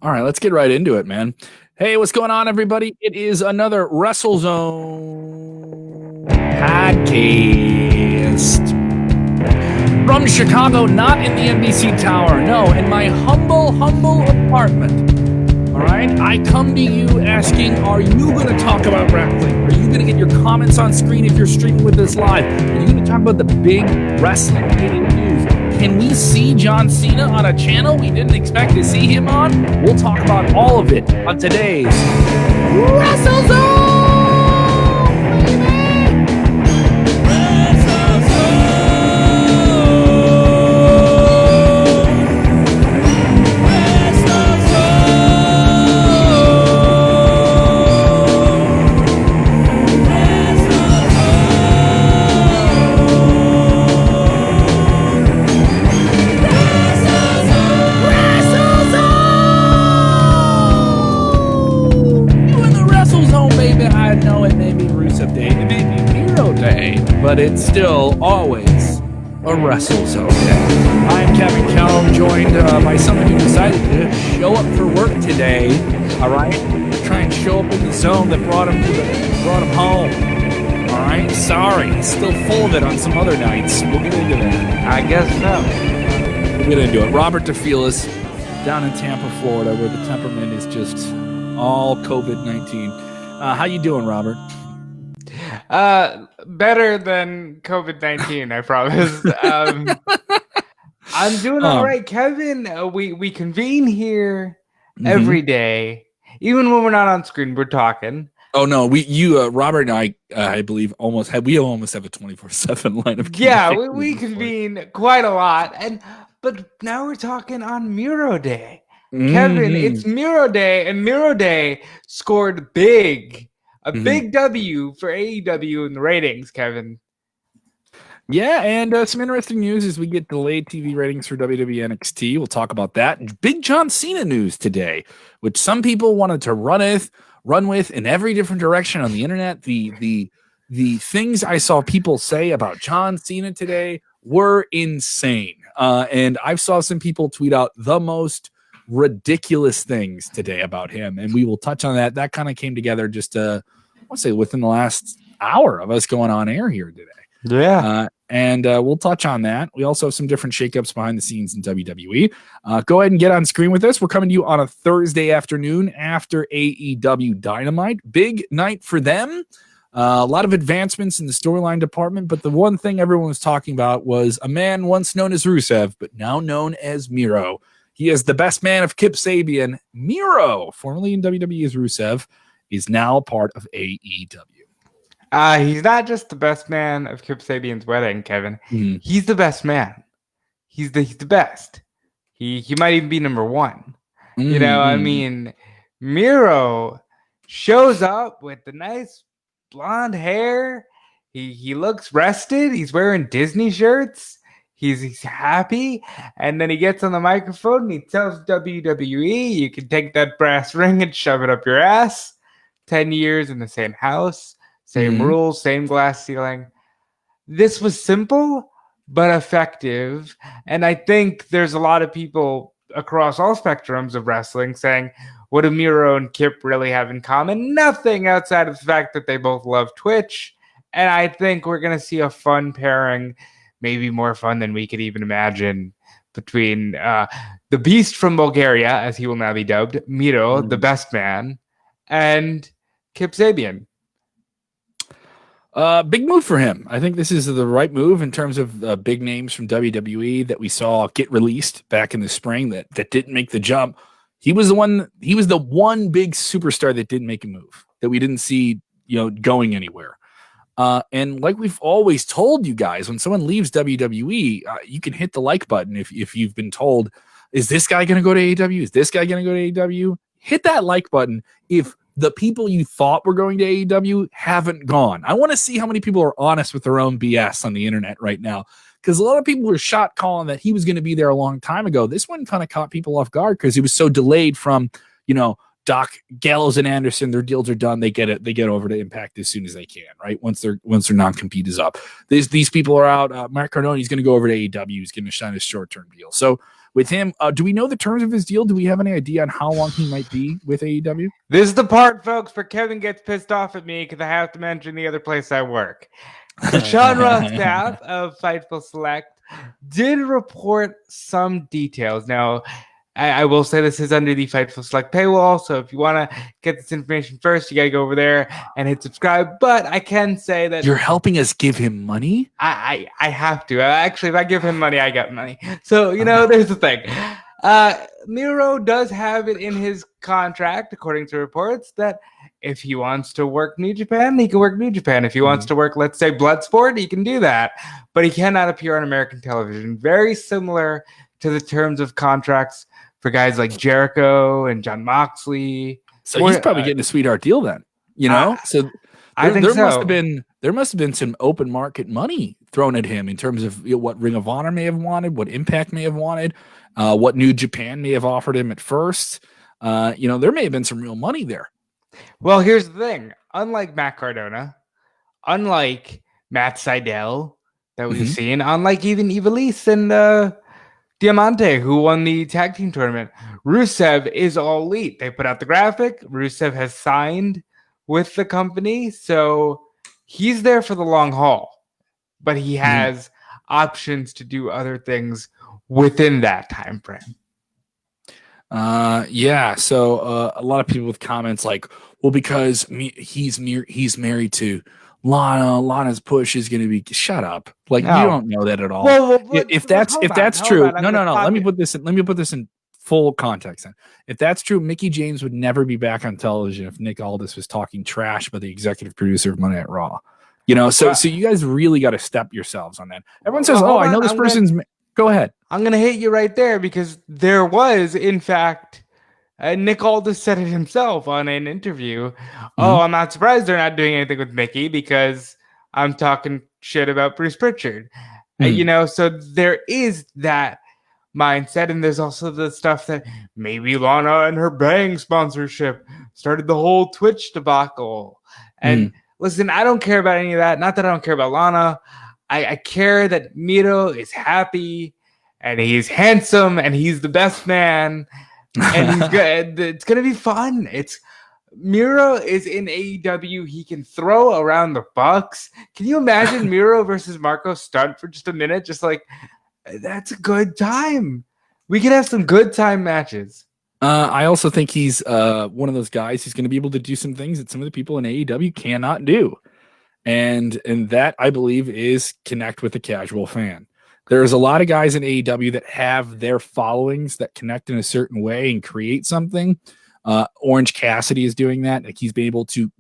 All right, let's get right into it, man. Hey, what's going on, everybody? It is another WrestleZone podcast from Chicago, not in the NBC Tower. No, in my humble apartment. All right, I come to you asking, are you going to talk about wrestling? Are you going to get your comments on screen if you're streaming with us live? Are you going to talk about the big wrestling-related news? Can we see John Cena on a channel we didn't expect to see him on? We'll talk about all of it on today's WrestleZone, but it's still always a WrestleZone day. I'm Kevin Kelm, joined by someone who decided to show up for work today. All right, try and show up in the zone that brought him home. All right, sorry, he's still full of it on some other nights. We'll get into that. I guess so. We'll get into it. Robert DeFelis down in Tampa, Florida, where the temperament is just all COVID-19. How you doing, Robert? Better than COVID-19, I promise. I'm doing all right, Kevin. We convene here every day, even when we're not on screen. We're talking. Oh no, Robert and I believe almost have a 24/7 line of. Yeah, we convene quite a lot, but now we're talking on Miro Day. Kevin, it's Miro Day, and Miro Day scored big. A big W for AEW in the ratings, Kevin. Yeah, and some interesting news as we get delayed TV ratings for WWE NXT. We'll talk about that. Big John Cena news today, which some people wanted to run with in every different direction on the internet. The things I saw people say about John Cena today were insane. And I saw some people tweet out the most ridiculous things today about him, and we will touch on that. That kind of came together just I want to say within the last hour of us going on air here today. Yeah. And we'll touch on that. We also have some different shakeups behind the scenes in WWE. Go ahead and get on screen with us. We're coming to you on a Thursday afternoon after AEW Dynamite. Big night for them. A lot of advancements in the storyline department, but the one thing everyone was talking about was a man once known as Rusev, but now known as Miro. He is the best man of Kip Sabian. Miro, formerly in WWE as Rusev, is now part of AEW. He's not just the best man of Kip Sabian's wedding, Kevin. He's the best man. He's the best. He might even be number one. You know, I mean, Miro shows up with the nice blonde hair. He looks rested. He's wearing Disney shirts. He's happy, and then he gets on the microphone and he tells WWE, you can take that brass ring and shove it up your ass. 10 years in the same house, same rules, same glass ceiling. This was simple, but effective. And I think there's a lot of people across all spectrums of wrestling saying, what do Miro and Kip really have in common? Nothing outside of the fact that they both love Twitch. And I think we're going to see a fun pairing, maybe more fun than we could even imagine, between the Beast from Bulgaria, as he will now be dubbed, Miro, the best man, and Kip Sabian. Big move for him. I think this is the right move in terms of big names from WWE that we saw get released back in the spring that didn't make the jump. He was the one big superstar that didn't make a move, that we didn't see, going anywhere. And like we've always told you guys, when someone leaves WWE, you can hit the like button if you've been told, is this guy going to go to AEW? Is this guy going to go to AEW? Hit that like button if the people you thought were going to AEW haven't gone. I want to see how many people are honest with their own BS on the internet right now, because a lot of people were shot calling that he was going to be there a long time ago. This one kind of caught people off guard because he was so delayed from, Doc Gallows and Anderson, their deals are done. They get it. They get over to Impact as soon as they can, right? Once their non-compete is up. These people are out. Mark Cardone, he's going to go over to AEW. He's going to shine his short-term deal. So with him. Do we know the terms of his deal? Do we have any idea on how long he might be with AEW? This is the part, folks, where Kevin gets pissed off at me because I have to mention the other place I work. Sean Ross Sapp of Fightful Select did report some details. Now, I will say this is under the Fightful Select paywall, so if you want to get this information first, you got to go over there and hit subscribe. But I can say that you're helping us give him money. I have to. Actually, if I give him money, I get money. So, there's the thing. Miro does have it in his contract, according to reports, that if he wants to work New Japan, he can work New Japan. If he wants to work, let's say, Bloodsport, he can do that. But he cannot appear on American television. Very similar to the terms of contracts for guys like Jericho and Jon Moxley. So he's probably getting a sweetheart deal then, So I think there must have been some open market money thrown at him in terms of what Ring of Honor may have wanted, what Impact may have wanted, what New Japan may have offered him at first. There may have been some real money there. Well, here's the thing. Unlike Matt Cardona, unlike Matt Sydal that we've seen, unlike even Ivelisse and Diamante, who won the tag team tournament, Rusev is all elite. They put out the graphic. Rusev has signed with the company, so he's there for the long haul. But he has options to do other things within that time frame. So a lot of people with comments like, well, because he's married to Lana's push is going to be shut up. Like, you don't know that at all. If that's true, no. Let me put this in full context. Then, if that's true, Mickie James would never be back on television if Nick Aldis was talking trash about the executive producer of Monday Night Raw. So you guys really got to step yourselves on that. Everyone says, I know this person's. Go ahead. I'm going to hit you right there because there was, in fact, Nick Aldis said it himself on an interview. I'm not surprised they're not doing anything with Mickie because I'm talking shit about Bruce Pritchard. So there is that mindset. And there's also the stuff that maybe Lana and her Bang sponsorship started the whole Twitch debacle. And listen, I don't care about any of that. Not that I don't care about Lana. I care that Miro is happy and he's handsome and he's the best man. And he's good. It's gonna be fun. Miro is in AEW. He can throw around the Bucks. Can you imagine Miro versus Marco Stunt for just a minute? Just like that's a good time. We could have some good time matches. I also think he's one of those guys who's going to be able to do some things that some of the people in AEW cannot do, and that I believe is connect with the casual fan. There's a lot of guys in AEW that have their followings that connect in a certain way and create something. Orange Cassidy is doing that. Like he's been able to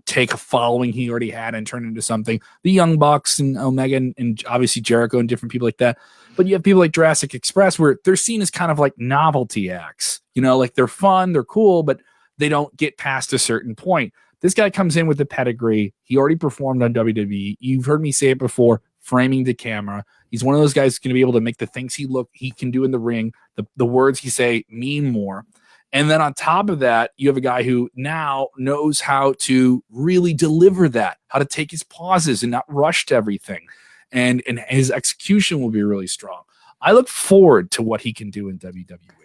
take a following he already had and turn it into something. The Young Bucks and Omega and obviously Jericho and different people like that. But you have people like Jurassic Express where they're seen as kind of like novelty acts. Like they're fun, they're cool, but they don't get past a certain point. This guy comes in with the pedigree. He already performed on WWE. You've heard me say it before, framing the camera. He's one of those guys who's going to be able to make the things he can do in the ring, the words he say mean more. And then on top of that, you have a guy who now knows how to really deliver that, how to take his pauses and not rush to everything. And his execution will be really strong. I look forward to what he can do in WWE.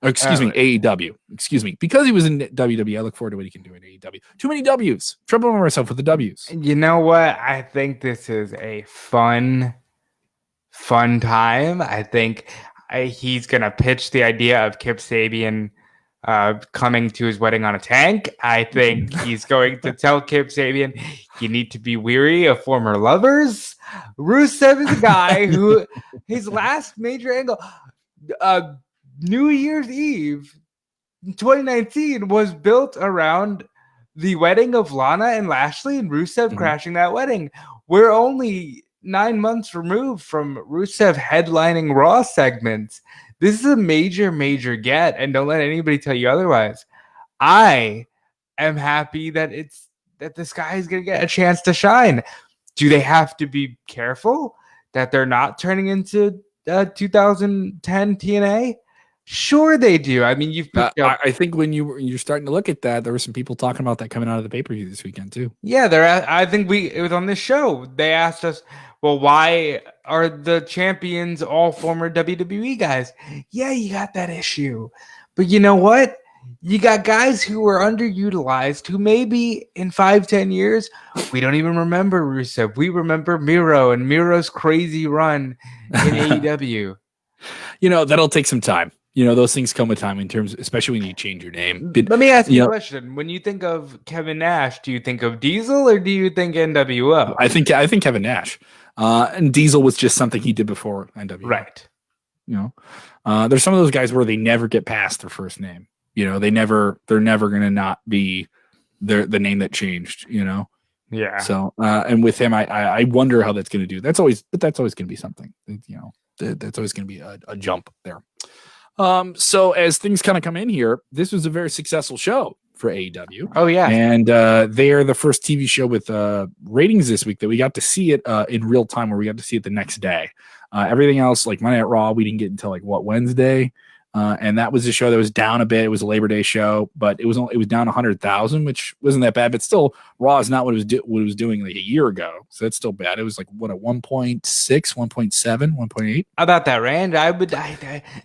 AEW. Excuse me. Because he was in WWE, I look forward to what he can do in AEW. Too many W's. Trouble myself with the W's. You know what? I think this is a fun time. I think he's going to pitch the idea of Kip Sabian coming to his wedding on a tank. I think he's going to tell Kip Sabian, you need to be weary of former lovers. Rusev is a guy who his last major angle, New Year's Eve 2019 was built around the wedding of Lana and Lashley and Rusev crashing that wedding. We're only 9 months removed from Rusev headlining Raw segments. This is a major, major get, and don't let anybody tell you otherwise. I am happy that this guy is going to get a chance to shine. Do they have to be careful that they're not turning into 2010 TNA? Sure, they do. I mean, you've picked up. I think when you're starting to look at that, there were some people talking about that coming out of the pay-per-view this weekend too. Yeah, I think it was on this show. They asked us, well, why are the champions all former WWE guys? Yeah, you got that issue. But you know what? You got guys who are underutilized who maybe in 5-10 years, we don't even remember Rusev. We remember Miro and Miro's crazy run in AEW. That'll take some time. Those things come with time in terms, especially when you change your name. Let me ask you a question. When you think of Kevin Nash, do you think of Diesel or do you think NWO? I think Kevin Nash. And Diesel was just something he did before NWO. Right. There's some of those guys where they never get past their first name. They're never going to not be the name that changed, Yeah. So, and with him, I wonder how that's going to do. That's always going to be something, that's always going to be a jump there. So as things kind of come in here, this was a very successful show for AEW. Oh yeah. And they are the first TV show with ratings this week that we got to see it in real time, where we got to see it the next day. Everything else, like Monday Night Raw, we didn't get until Wednesday. And that was a show that was down a bit. It was a Labor Day show, but it was down 100,000, which wasn't that bad. But still, Raw is not what it was doing like a year ago, so that's still bad. It was like a 1.6, 1.7, 1.8 about that range. I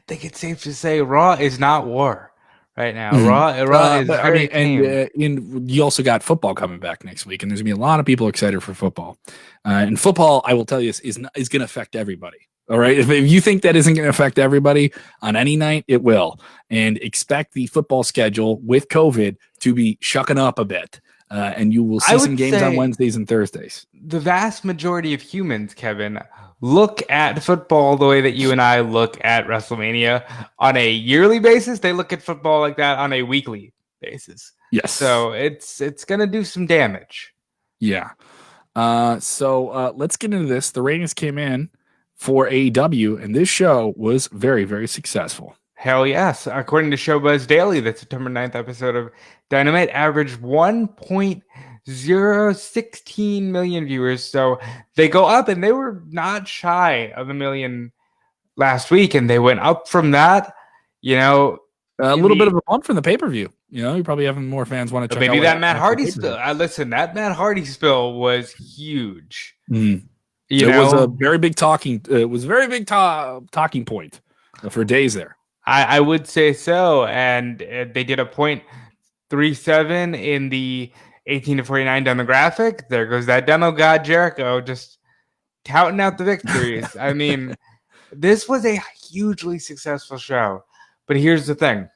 think it's safe to say Raw is not war right now. Mm-hmm. Raw is very and you also got football coming back next week, and there's gonna be a lot of people excited for football. And football, I will tell you, is going to affect everybody. All right. If you think that isn't going to affect everybody on any night, it will. And expect the football schedule with COVID to be shucking up a bit. And you will see some games on Wednesdays and Thursdays. The vast majority of humans, Kevin, look at football the way that you and I look at WrestleMania on a yearly basis. They look at football like that on a weekly basis. Yes. So it's going to do some damage. Yeah. So let's get into this. The ratings came in for AEW, and this show was very, very successful. Hell yes. According to Showbuzz Daily, the September 9th episode of Dynamite averaged 1.016 million viewers. So they go up, and they were not shy of 1 million last week, and they went up from that, a little bit of a bump from the pay-per-view. You're probably having more fans want to check maybe out that Matt Hardy spill. Listen, that Matt Hardy spill was huge. Mm. It was a very big talking. It was a very big talking point for days there. I would say so, and they did a 0.37 in the 18 to 49 demographic. There goes that demo god Jericho, just touting out the victories. I mean, this was a hugely successful show. But here's the thing: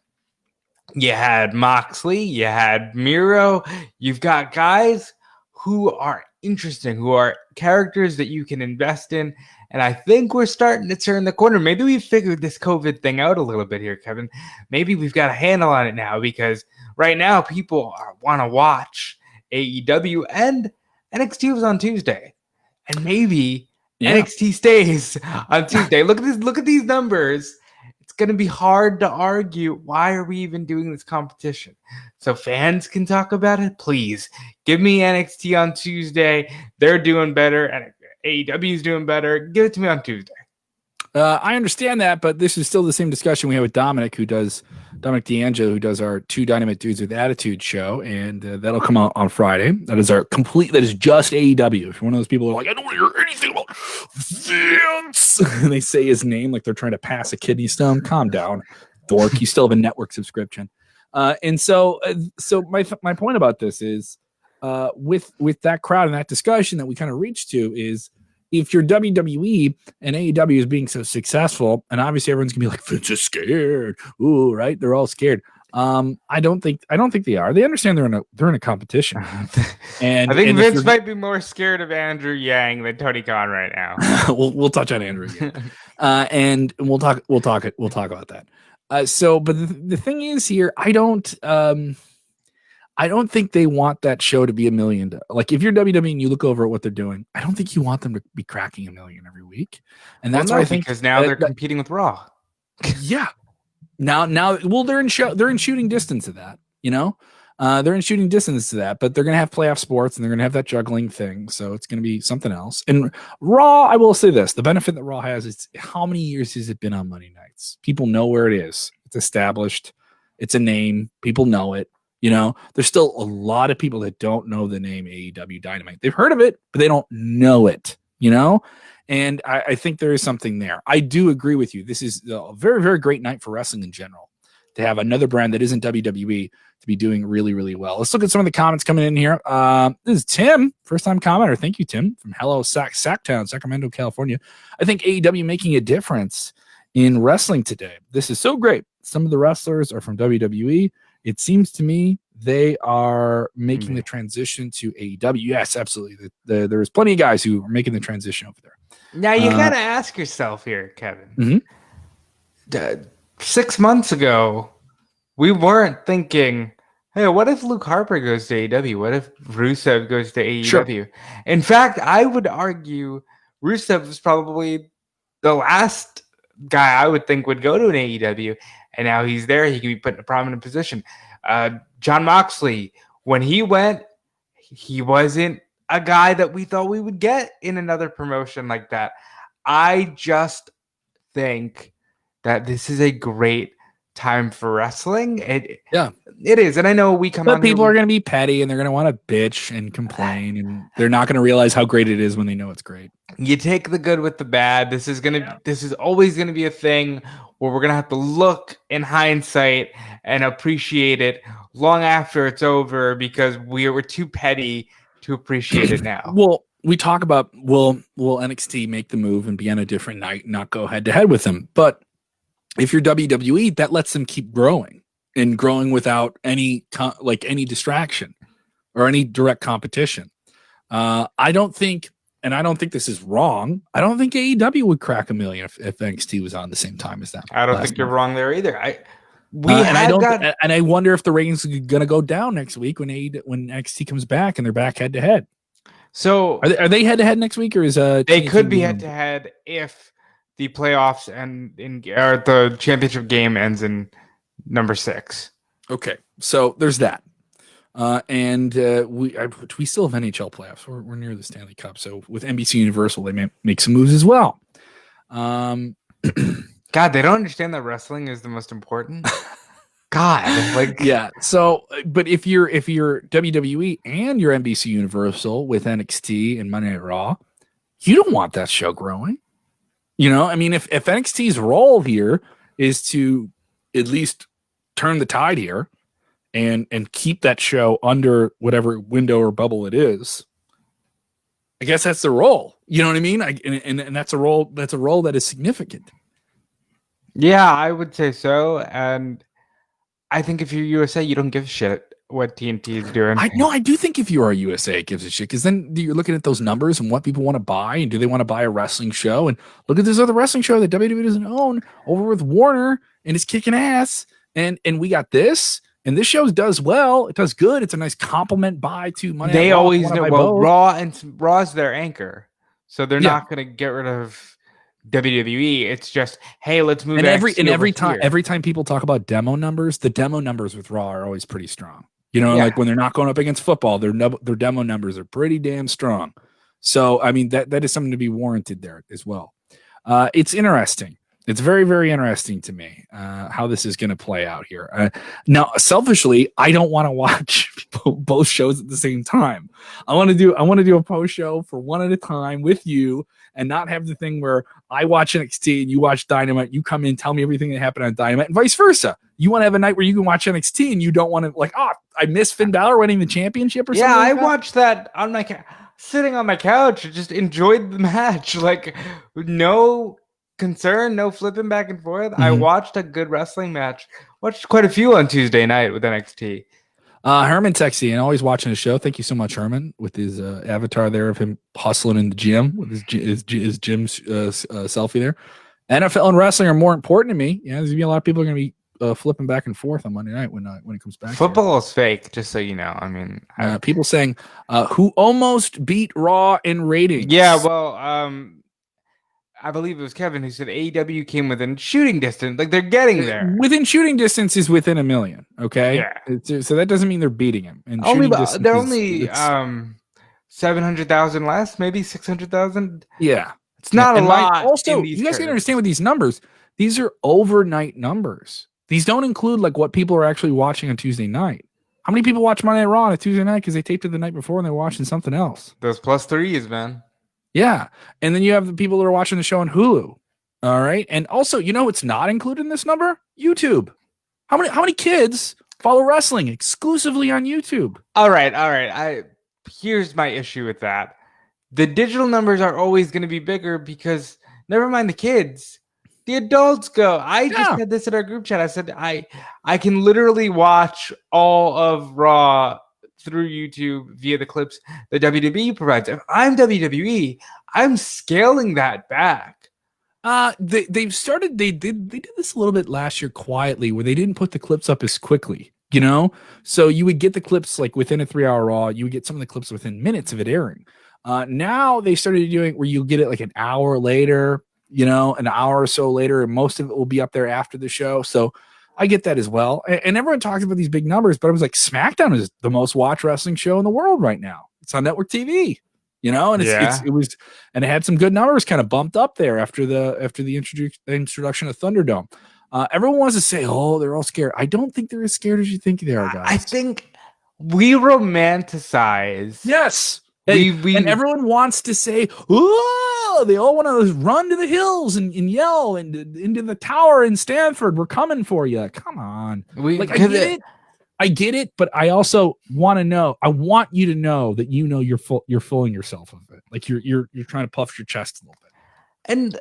you had Moxley, you had Miro, you've got guys who are interesting, who are characters that you can invest in. And I think we're starting to turn the corner. Maybe we figured this COVID thing out a little bit here, Kevin. Maybe we've got a handle on it now, because right now people want to watch AEW, and NXT was on Tuesday. And maybe NXT stays on Tuesday. Look at these numbers. It's going to be hard to argue. Why are we even doing this competition? So fans can talk about it. Please give me NXT on Tuesday. They're doing better, and AEW is doing better. Give it to me on Tuesday. I understand that, but this is still the same discussion we had with Dominic D'Angelo, who does our Two Dynamite Dudes with Attitude show, and that'll come out on Friday. That is just AEW. If you're one of those people who are like, I don't want to hear anything about Vince, and they say his name like they're trying to pass a kidney stone, calm down, dork. You still have a network subscription. And so my point about this is, with that crowd and that discussion that we kind of reached to is, if you're WWE and AEW is being so successful, and obviously everyone's gonna be like, Vince is scared. Ooh, right? They're all scared. I don't think they are. They understand they're in a competition. And I think Vince might be more scared of Andrew Yang than Tony Khan right now. we'll touch on Andrew again. And we'll talk about that. But the thing is here, I don't think they want that show to be $1 million. Like, if you're WWE and you look over at what they're doing, I don't think you want them to be cracking $1 million every week. And that's why I think, because now they're competing with Raw. Yeah. Now, well, they're in shooting distance of that. They're in shooting distance to that, but they're going to have playoff sports and they're going to have that juggling thing. So it's going to be something else. And Raw, I will say this: the benefit that Raw has is, how many years has it been on Monday nights? People know where it is. It's established. It's a name. People know it. There's still a lot of people that don't know the name AEW Dynamite. They've heard of it, but they don't know it. you know? And I think there is something there. I do agree with you. This is a very, very great night for wrestling in general, to have another brand that isn't WWE to be doing really, really well. Let's look at some of the comments coming in here. This is Tim, first-time commenter. Thank you, Tim, from Hello Sacktown, Sacramento, California. I think AEW making a difference in wrestling today. This is so great. Some of the wrestlers are from WWE. It seems to me they are making the transition to AEW. Yes, absolutely. There's plenty of guys who are making the transition over there. Now you gotta ask yourself here, Kevin. 6 months ago, we weren't thinking, hey, what if Luke Harper goes to AEW? What if Rusev goes to AEW? Sure. In fact, I would argue Rusev was probably the last guy I would think would go to an AEW, and now he's there. He can be put in a prominent position. Jon Moxley, when he went, he wasn't a guy that we thought we would get in another promotion like that. I just think that this is a great time for wrestling. It is. And I know we come but people are going to be petty and they're going to want to bitch and complain, and they're not going to realize how great it is when they know it's great. You take the good with the bad. This is always going to be a thing where we're going to have to look in hindsight and appreciate it long after it's over, because we were too petty to appreciate it now. Well, we talk about will NXT make the move and be on a different night, not go head to head with them. But if you're WWE, that lets them keep growing and growing without any distraction or any direct competition. I don't think this is wrong. I don't think AEW would crack 1 million if NXT was on the same time as them. I don't think you're wrong there either. I wonder if the ratings are going to go down next week when NXT comes back and they're back head to head. So are they head to head next week, or is they could be head to head if the playoffs or the championship game ends in number 6. Okay, so there's that. And we still have NHL playoffs. We're near the Stanley Cup. So with NBC Universal, they may make some moves as well. God, they don't understand that wrestling is the most important. God, yeah. So, but if you're WWE and you're NBC Universal with NXT and Monday Night Raw, you don't want that show growing. I mean, if NXT's role here is to at least turn the tide here and keep that show under whatever window or bubble it is, I guess that's the role. You know what I mean? And that's a role that is significant. Yeah, I would say so. And I think if you're USA, you don't give a shit what TNT is doing. I do think if you are USA, it gives a shit, because then you're looking at those numbers and what people want to buy, and do they want to buy a wrestling show? And look at this other wrestling show that WWE doesn't own over with Warner, and it's kicking ass. And we got this, and this show does well. It does good. It's a nice compliment buy to Monday. They always know. Well, Raw's their anchor, so they're not going to get rid of WWE. It's just, hey, let's move. And every time people talk about demo numbers, the demo numbers with Raw are always pretty strong. Like when they're not going up against football, their demo numbers are pretty damn strong. So I mean that is something to be warranted there as well. It's interesting. It's very, very interesting to me how this is going to play out here. Now, selfishly, I don't want to watch both shows at the same time. I want to do a post show for one at a time with you, and not have the thing where I watch NXT and you watch Dynamite. You come in, tell me everything that happened on Dynamite, and vice versa. You want to have a night where you can watch NXT and you don't want to I missed Finn Balor winning the championship or something. Yeah, I watched that on my sitting on my couch. Just enjoyed the match. No concern, no flipping back and forth. I watched a good wrestling match. Watched quite a few on Tuesday night with NXT. Herman texting and always watching the show. Thank you so much, Herman, with his avatar there of him hustling in the gym with his gym selfie there. NFL and wrestling are more important to me. There's gonna be a lot of people are gonna be flipping back and forth on Monday night when it comes back. Football is fake, just so you know. I mean, people saying who almost beat Raw in ratings. Yeah, well, I believe it was Kevin who said AEW came within shooting distance. They're getting there. Within shooting distance is within 1 million. Okay. Yeah. So that doesn't mean they're beating him. And they're only 700,000 less, maybe 600,000. Yeah. It's not a lot. Also, you guys got to understand with these numbers, these are overnight numbers. These don't include what people are actually watching on Tuesday night. How many people watch Monday Night Raw on a Tuesday night because they taped it the night before and they're watching something else? Those +3s, man. Yeah. And then you have the people that are watching the show on Hulu. All right. And also, it's not included in this number? YouTube. How many kids follow wrestling exclusively on YouTube? All right. Here's my issue with that. The digital numbers are always going to be bigger because never mind the kids, the adults go. I just said this in our group chat. I said I can literally watch all of Raw through YouTube via the clips that WWE provides. If I'm WWE, I'm scaling that back. They did this a little bit last year quietly where they didn't put the clips up as quickly, so you would get the clips like within a 3-hour Raw. You would get some of the clips within minutes of it airing. Now they started doing where you get it like an hour later, an hour or so later, and most of it will be up there after the show. So I get that as well. And everyone talks about these big numbers, but I was like, SmackDown is the most watched wrestling show in the world right now. It's on network TV, and it had some good numbers kind of bumped up there after the introduction of Thunderdome. Everyone wants to say, oh, they're all scared. I don't think they're as scared as you think they are, guys. I think we romanticize. Yes. And everyone wants to say, oh, they all want to run to the hills and yell and into the tower in Stanford. We're coming for you. Come on. I get it, but I also want to know. I want you to know that you're fooling yourself of it. Like you're trying to puff your chest a little bit. And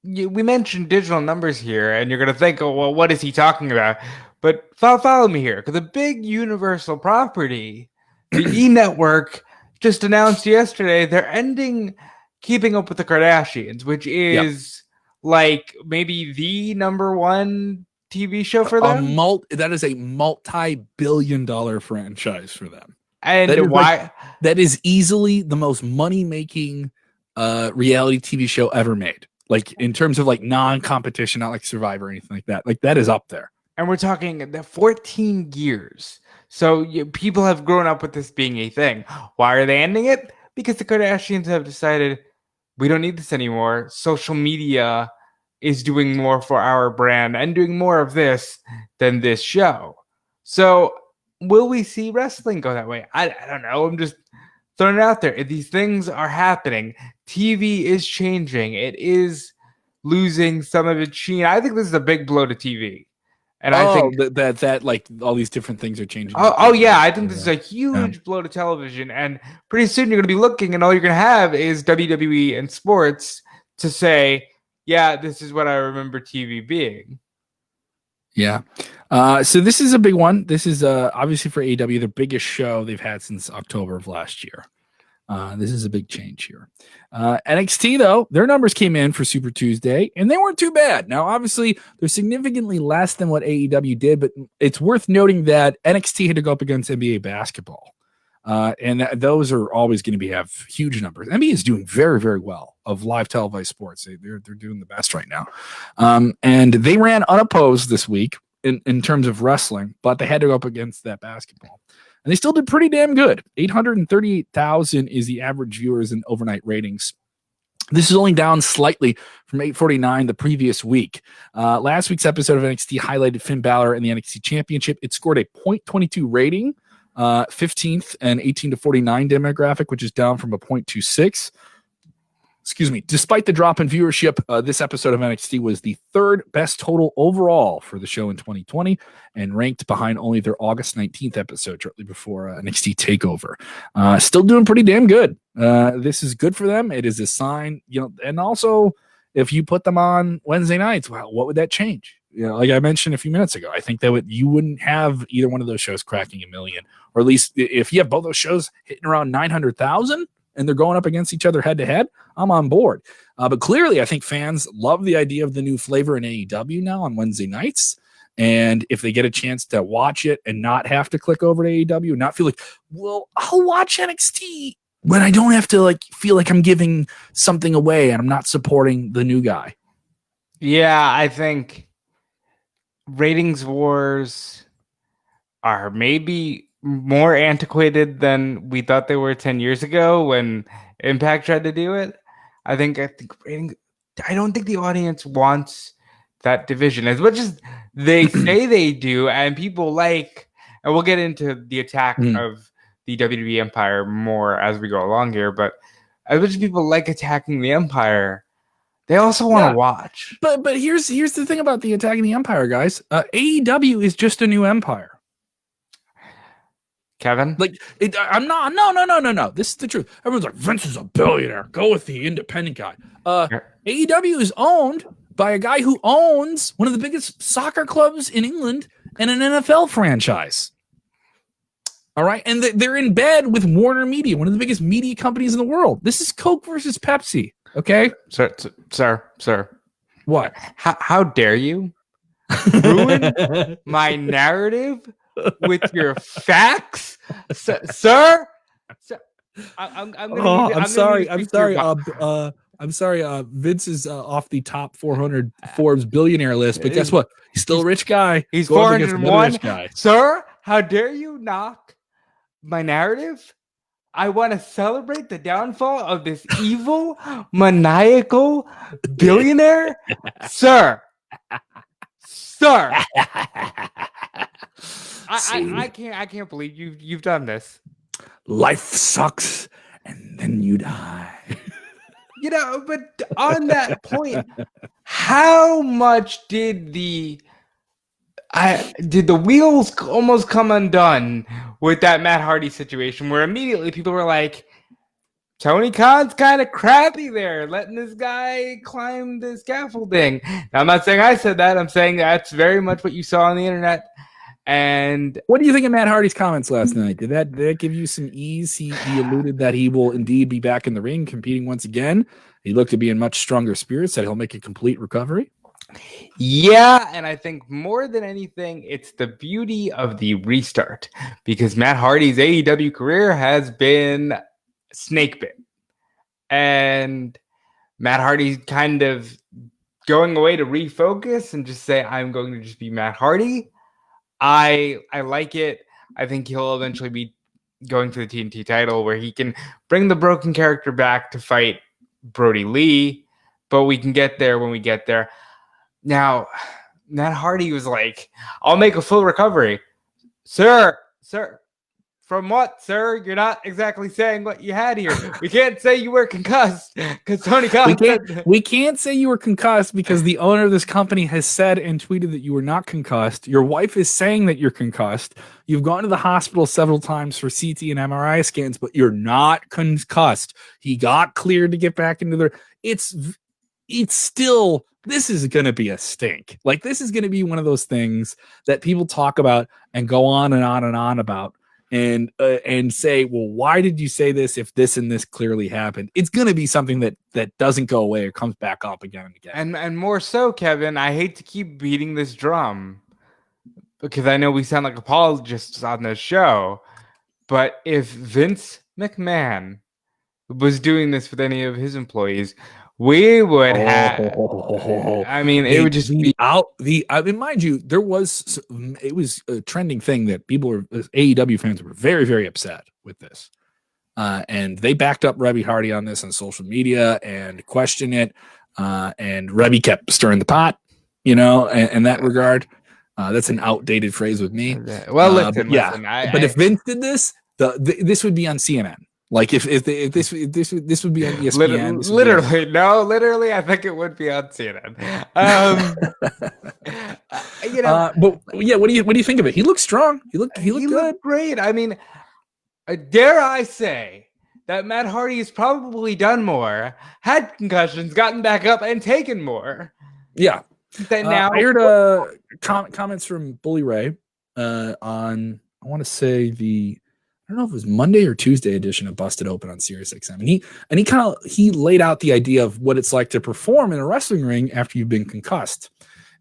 we mentioned digital numbers here, and you're gonna think, oh, well, what is he talking about? But follow me here, because a big Universal property, the E Network, just announced yesterday they're ending Keeping Up with the Kardashians, which is like maybe the number one TV show for them. That is a multi-billion-dollar franchise for them. And that is easily the most money-making reality TV show ever made. Like in terms of like non-competition, not like Survivor or anything like that. Like that is up there. And we're talking the 14 years. So people have grown up with this being a thing. Why are they ending it? Because the Kardashians have decided we don't need this anymore. Social media is doing more for our brand and doing more of this than this show. So will we see wrestling go that way? I don't know. I'm just throwing it out there. These things are happening. TV is changing. It is losing some of its sheen. I think this is a big blow to TV. And I think that like all these different things are changing. Oh yeah, I think this is a huge blow to television, and pretty soon you're going to be looking, and all you're going to have is WWE and sports to say, yeah, this is what I remember TV being. Yeah. So this is a big one. This is obviously for AEW, the biggest show they've had since October of last year. This is a big change here. NXT, though, their numbers came in for Super Tuesday, and they weren't too bad. Now, obviously, they're significantly less than what AEW did, but it's worth noting that NXT had to go up against NBA basketball. And those are always going to have huge numbers. NBA is doing very, very well of live televised sports. They're doing the best right now. And they ran unopposed this week in terms of wrestling, but they had to go up against that basketball. And they still did pretty damn good. 838,000 is the average viewers in overnight ratings. This is only down slightly from 849 the previous week. Last week's episode of NXT highlighted Finn Balor in the NXT Championship. It scored a .22 rating, 15th and 18 to 49 demographic, which is down from a .26. Excuse me. Despite the drop in viewership, this episode of NXT was the third best total overall for the show in 2020 and ranked behind only their August 19th episode shortly before NXT TakeOver. Still doing pretty damn good. This is good for them. It is a sign, and also if you put them on Wednesday nights, well, what would that change? Like I mentioned a few minutes ago, I think that you wouldn't have either one of those shows cracking 1 million, or at least if you have both those shows hitting around 900,000 and they're going up against each other head to head, I'm on board. But clearly, I think fans love the idea of the new flavor in AEW now on Wednesday nights. And if they get a chance to watch it and not have to click over to AEW and not feel like, well, I'll watch NXT when I don't have to feel like I'm giving something away and I'm not supporting the new guy. Yeah, I think ratings wars are maybe more antiquated than we thought they were 10 years ago when Impact tried to do it. I think ratings, I don't think the audience wants that division as much as they say they do, and people and we'll get into the attack of the WWE empire more as we go along here, but as much as people like attacking the Empire, they also want to watch. But here's the thing about the attacking the Empire, guys. AEW is just a new empire. Kevin, I'm not. No. This is the truth. Everyone's like, Vince is a billionaire. Go with the independent guy. AEW is owned by a guy who owns one of the biggest soccer clubs in England and an NFL franchise. All right, and they're in bed with Warner Media, one of the biggest media companies in the world. This is Coke versus Pepsi. Okay, sir. What? How dare you ruin my narrative with your facts, sir? I'm sorry. Vince is off the top 400 Forbes billionaire list, but guess what? He's still a rich guy. He's 401. Sir, how dare you knock my narrative? I want to celebrate the downfall of this evil, maniacal billionaire, sir. I can't believe you've done this. Life sucks, and then you die. But on that point, how much did the wheels almost come undone with that Matt Hardy situation, where immediately people were like, Tony Khan's kind of crappy there, letting this guy climb the scaffolding. Now, I'm not saying I said that. I'm saying that's very much what you saw on the internet. And what do you think of Matt Hardy's comments last night? Did that give you some ease? He alluded that he will indeed be back in the ring competing once again. He looked to be in much stronger spirits, that he'll make a complete recovery. Yeah, and I think more than anything, it's the beauty of the restart, because Matt Hardy's AEW career has been snake bit, and Matt Hardy's kind of going away to refocus and just say, I'm going to just be Matt Hardy. I like it. I think he'll eventually be going for the TNT title, where he can bring the broken character back to fight Brody Lee, but we can get there when we get there. Now, Matt Hardy was like, I'll make a full recovery. Sir, from what, sir? You're not exactly saying what you had here. We can't say you were concussed, because Tony Khan we can't say you were concussed, because the owner of this company has said and tweeted that you were not concussed. Your wife is saying that you're concussed. You've gone to the hospital several times for CT and MRI scans, but you're not concussed. He got cleared to get back into the... It's still... This is going to be a stink. Like, this is going to be one of those things that people talk about and go on and on and on about, and say, well, why did you say this if this and this clearly happened? It's going to be something that doesn't go away. It comes back up again and again. And more so, Kevin, I hate to keep beating this drum, because I know we sound like apologists on this show, but if Vince McMahon was doing this with any of his employees, we would have. I mean, it would just be out. I mean, mind you, it was a trending thing that AEW fans were very, very upset with this, and they backed up Rebby Hardy on this on social media and questioned it. And Rebby kept stirring the pot, in that regard. That's an outdated phrase with me. Well, listen, but if Vince did this, this would be on CNN. Like if this would be on ESPN. Literally, I think it would be on CNN. But yeah, what do you think of it? He looked strong. He looked good. Great. I mean, dare I say that Matt Hardy has probably done more, had concussions, gotten back up, and taken more. Yeah. Now I heard comments from Bully Ray on, I want to say I don't know if it was Monday or Tuesday edition of Busted Open on SiriusXM. And he laid out the idea of what it's like to perform in a wrestling ring after you've been concussed.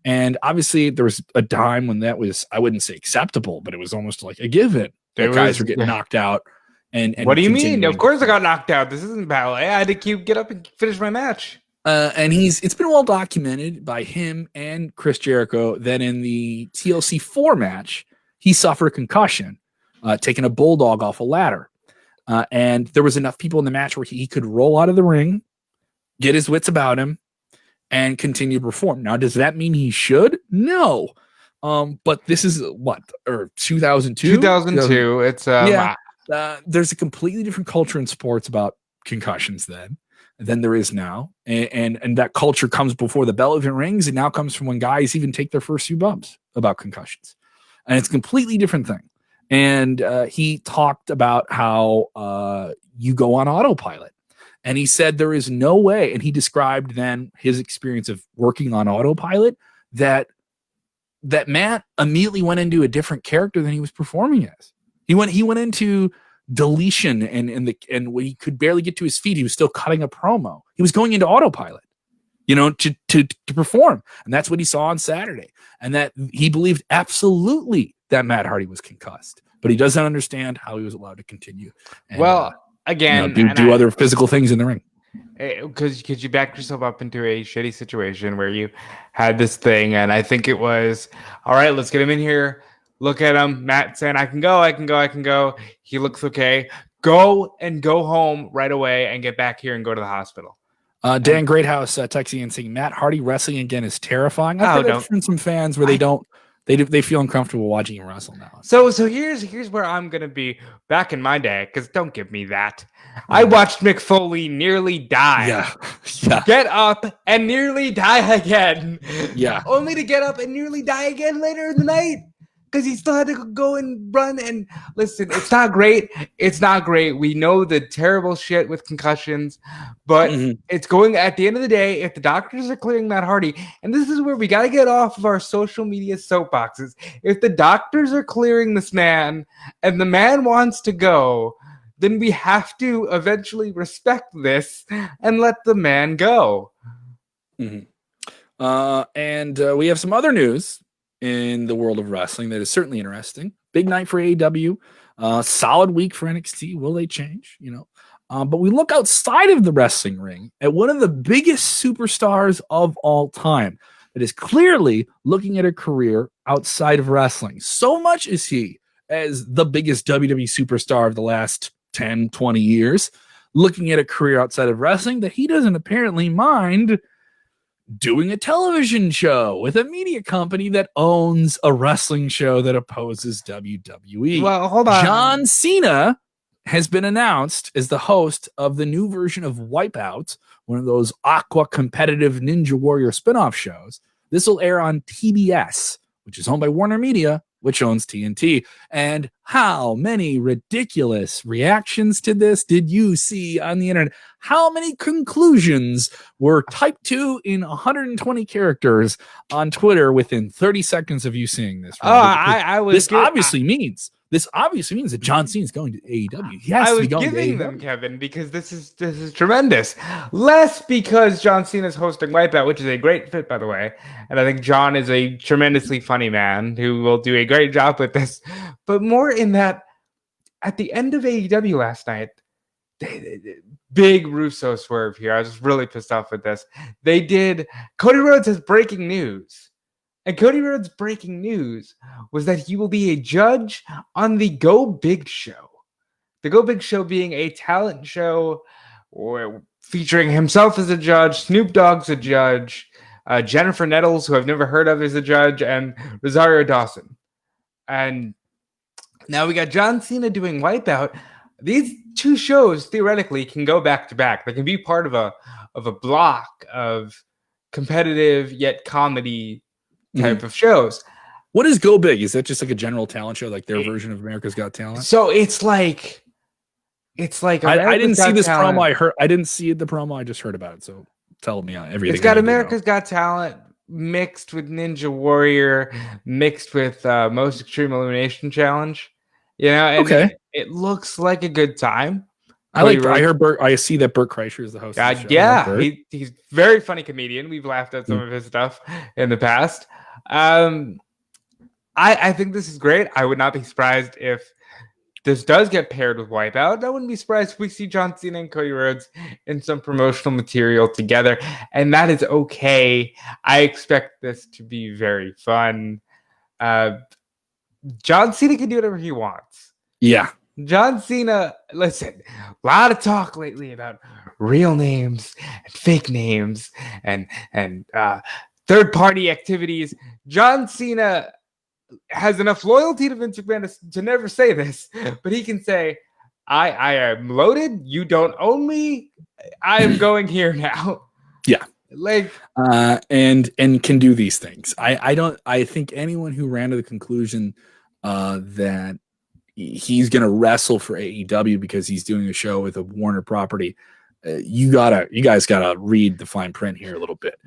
And obviously there was a time when that was, I wouldn't say acceptable, but it was almost like a given. Guys were getting knocked out. And what do you mean? Of course I got knocked out. This isn't ballet. I had to get up and finish my match. And it's been well documented by him and Chris Jericho that in the TLC 4 match, he suffered a concussion. Taking a bulldog off a ladder. And there was enough people in the match where he could roll out of the ring, get his wits about him, and continue to perform. Now, does that mean he should? No. But this is what, or 2002? 2002. It's there's a completely different culture in sports about concussions then than there is now, and that culture comes before the bell even rings. It now comes from when guys even take their first few bumps about concussions, and it's a completely different thing. And he talked about how you go on autopilot. And he said there is no way, and he described then his experience of working on autopilot, that Matt immediately went into a different character than he was performing as. He went into deletion, and when he could barely get to his feet, he was still cutting a promo. He was going into autopilot, to perform. And that's what he saw on Saturday. And that he believed absolutely that Matt Hardy was concussed, but he doesn't understand how he was allowed to continue. And, again, do other physical things in the ring. Because you backed yourself up into a shitty situation where you had this thing, and I think it was, all right, let's get him in here. Look at him. Matt saying, I can go. He looks okay. Go home right away and get back here and go to the hospital. Dan Greathouse texting and saying, Matt Hardy wrestling again is terrifying. I've heard from some fans where they feel uncomfortable watching him wrestle now. So here's where I'm gonna be back in my day, because don't give me that. I watched Mick Foley nearly die. Yeah. Get up and nearly die again. Yeah. Only to get up and nearly die again later in the night. Because he still had to go and run. And listen, it's not great. It's not great. We know the terrible shit with concussions, but it's going, at the end of the day, if the doctors are clearing Matt Hardy, and this is where we got to get off of our social media soapboxes. If the doctors are clearing this man and the man wants to go, then we have to eventually respect this and let the man go. And we have some other news in the world of wrestling that is certainly interesting. Big night for AEW, solid week for NXT. Will they change? But we look outside of the wrestling ring at one of the biggest superstars of all time that is clearly looking at a career outside of wrestling. So much is he as the biggest WWE superstar of the last 10, 20 years, looking at a career outside of wrestling, that he doesn't apparently mind doing a television show with a media company that owns a wrestling show that opposes WWE. Well, hold on. John Cena has been announced as the host of the new version of Wipeout, one of those Aqua competitive Ninja Warrior spinoff shows. This will air on TBS, which is owned by Warner Media, which owns TNT. And how many ridiculous reactions to this did you see on the internet? How many conclusions were typed to in 120 characters on Twitter within 30 seconds of you seeing this? This obviously means that John Cena is going to AEW. He has I to was be going giving to them, Kevin, because this is tremendous. Less because John Cena is hosting Wipeout, which is a great fit, by the way. And I think John is a tremendously funny man who will do a great job with this. But more in that, at the end of AEW last night, big Russo swerve here. I was really pissed off with this. They did, Cody Rhodes has breaking news. And Cody Rhodes' breaking news was that he will be a judge on the Go Big Show. The Go Big Show being a talent show featuring himself as a judge, Snoop Dogg's a judge, Jennifer Nettles, who I've never heard of, is a judge, and Rosario Dawson. And now we got John Cena doing Wipeout. These two shows theoretically can go back to back. They can be part of a block of competitive yet comedy type of shows. What is Go Big? Is that just like a general talent show, like their version of America's Got Talent? So it's like I didn't see this promo. I didn't see the promo. I just heard about it. So tell me everything. It's got America's Got Talent mixed with Ninja Warrior, mixed with Most Extreme Elimination Challenge. And okay, it looks like a good time. I see that Bert Kreischer is the host. Of the show. Yeah, he's very funny comedian. We've laughed at some of his stuff in the past. I think this is great. I would not be surprised if this does get paired with Wipeout. I wouldn't be surprised if we see John Cena and Cody Rhodes in some promotional material together, and that is okay. I expect this to be very fun. John Cena can do whatever he wants. Yeah. John Cena, listen, a lot of talk lately about real names and fake names and third-party activities. John Cena has enough loyalty to Vince McMahon to never say this, but he can say, I am loaded. You don't own me. I am going here now. Yeah. Like and can do these things. I think anyone who ran to the conclusion that he's going to wrestle for AEW because he's doing a show with a Warner property, you guys gotta read the fine print here a little bit.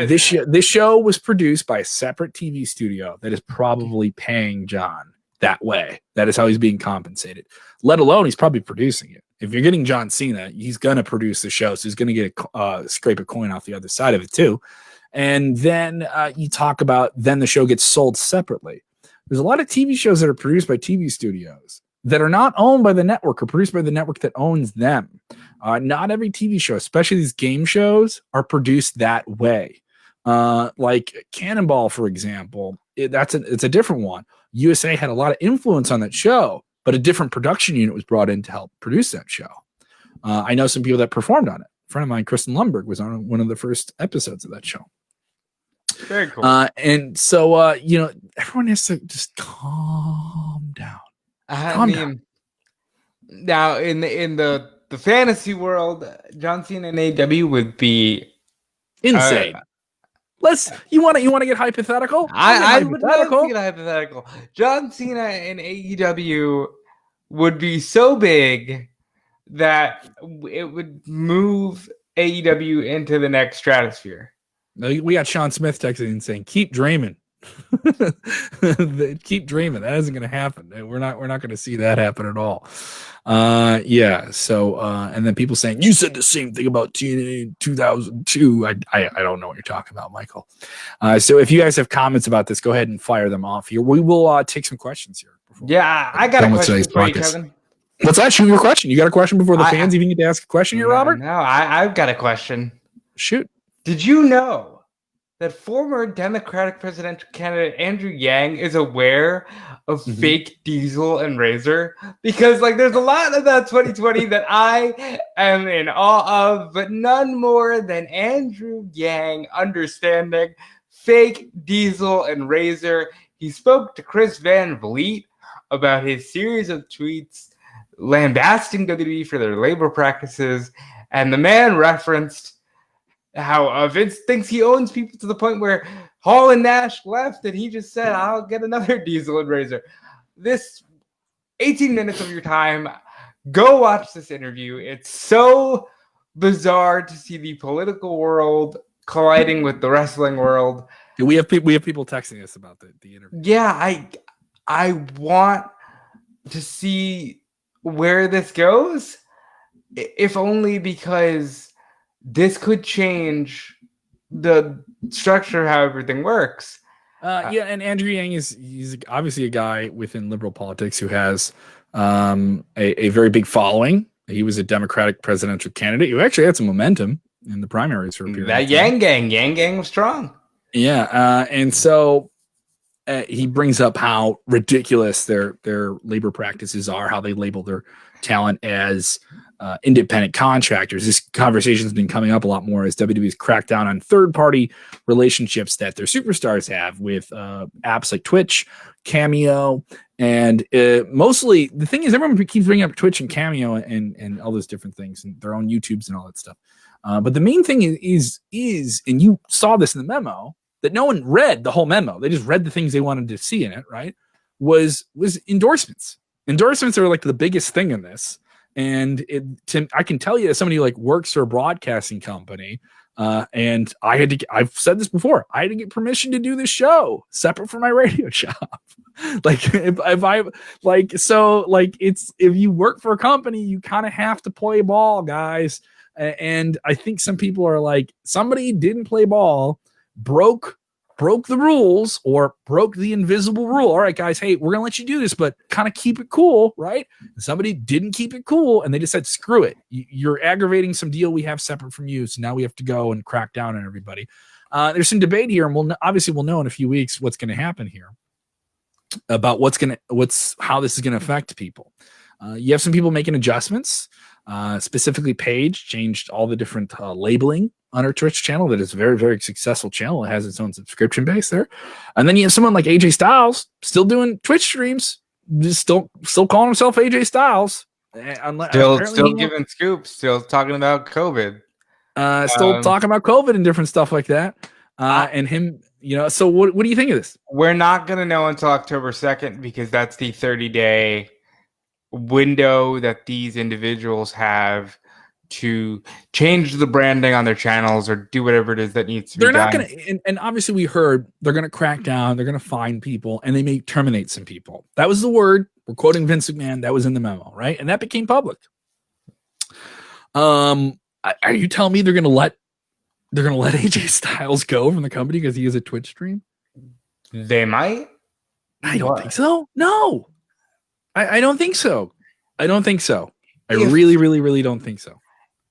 This show was produced by a separate TV studio that is probably paying John that way. That is how he's being compensated. Let alone he's probably producing it. If you're getting John Cena, he's gonna produce the show, so he's gonna get scrape a coin off the other side of it too. And then you talk about then the show gets sold separately. There's a lot of TV shows that are produced by TV studios that are not owned by the network or produced by the network that owns them. Not every TV show, especially these game shows, are produced that way. Like Cannonball, for example, it's a different one. USA had a lot of influence on that show, but a different production unit was brought in to help produce that show. I know some people that performed on it. A friend of mine, Kristen Lundberg, was on one of the first episodes of that show. Very cool. And so, everyone has to just calm down. Calm down. Now in the fantasy world, John Cena and AEW would be insane. You want to get hypothetical? I would love to get hypothetical. John Cena and AEW would be so big that it would move AEW into the next stratosphere. We got Sean Smith texting and saying, "Keep dreaming." Keep dreaming. That isn't going to happen. We're not going to see that happen at all. Yeah. So, and then people saying you said the same thing about TNA 2002. I don't know what you're talking about, Michael. So if you guys have comments about this, go ahead and fire them off here. We will take some questions here. Yeah, I got a question for you, Kevin. What's that? Shoot your question. You got a question before the fans even get to ask a question here, Robert? No, I've got a question. Shoot. Did you know that former Democratic presidential candidate Andrew Yang is aware of fake Diesel and Razor? Because there's a lot of that 2020 that I am in awe of, but none more than Andrew Yang understanding fake Diesel and Razor. He spoke to Chris Van Vliet about his series of tweets lambasting WWE for their labor practices, and the man referenced how Vince thinks he owns people to the point where Hall and Nash left and he just said, I'll get another Diesel and Razor. This 18 minutes of your time, go watch this interview. It's so bizarre to see the political world colliding with the wrestling world. We have people texting us about the interview. Yeah, I want to see where this goes, if only because this could change the structure, how everything works. Yeah, and Andrew Yang he's obviously a guy within liberal politics who has a very big following. He was a Democratic presidential candidate who actually had some momentum in the primaries for a period. That Yang Gang was strong. Yeah, and so he brings up how ridiculous their labor practices are, how they label their talent as independent contractors. This conversation has been coming up a lot more as WWE's cracked down on third-party relationships that their superstars have with apps like Twitch, Cameo, and mostly the thing is everyone keeps bringing up Twitch and Cameo and all those different things and their own YouTubes and all that stuff. But the main thing is, and you saw this in the memo, that no one read the whole memo. They just read the things they wanted to see in it, right? Was endorsements. Endorsements are the biggest thing in this. And I can tell you as somebody who works for a broadcasting company, and I've said this before, I had to get permission to do this show separate from my radio job. If you work for a company, you kind of have to play ball, guys. And I think some people are somebody didn't play ball, broke the rules or broke the invisible rule. All right, guys, hey, we're going to let you do this, but kind of keep it cool, right? And somebody didn't keep it cool, and they just said, screw it. You're aggravating some deal we have separate from you, so now we have to go and crack down on everybody. There's some debate here, and we'll know in a few weeks what's going to happen here about how this is going to affect people. You have some people making adjustments. Specifically, Paige changed all the different labeling on her Twitch channel. That is a very, very successful channel. It has its own subscription base there. And then you have someone like AJ Styles still doing Twitch streams, just still calling himself AJ Styles. Still giving scoops, still talking about COVID. Still talking about COVID and different stuff like that. And him, so what do you think of this? We're not going to know until October 2nd because that's the 30-day window that these individuals have to change the branding on their channels or do whatever it is that needs to be done. They're not going to, and obviously we heard they're going to crack down, they're going to fine people, and they may terminate some people. That was the word. We're quoting Vince McMahon. That was in the memo, right? And that became public. Are you telling me they're going to let AJ Styles go from the company because he has a Twitch stream? They might. I don't think so. No, I don't think so. I don't think so. I really, really, really don't think so.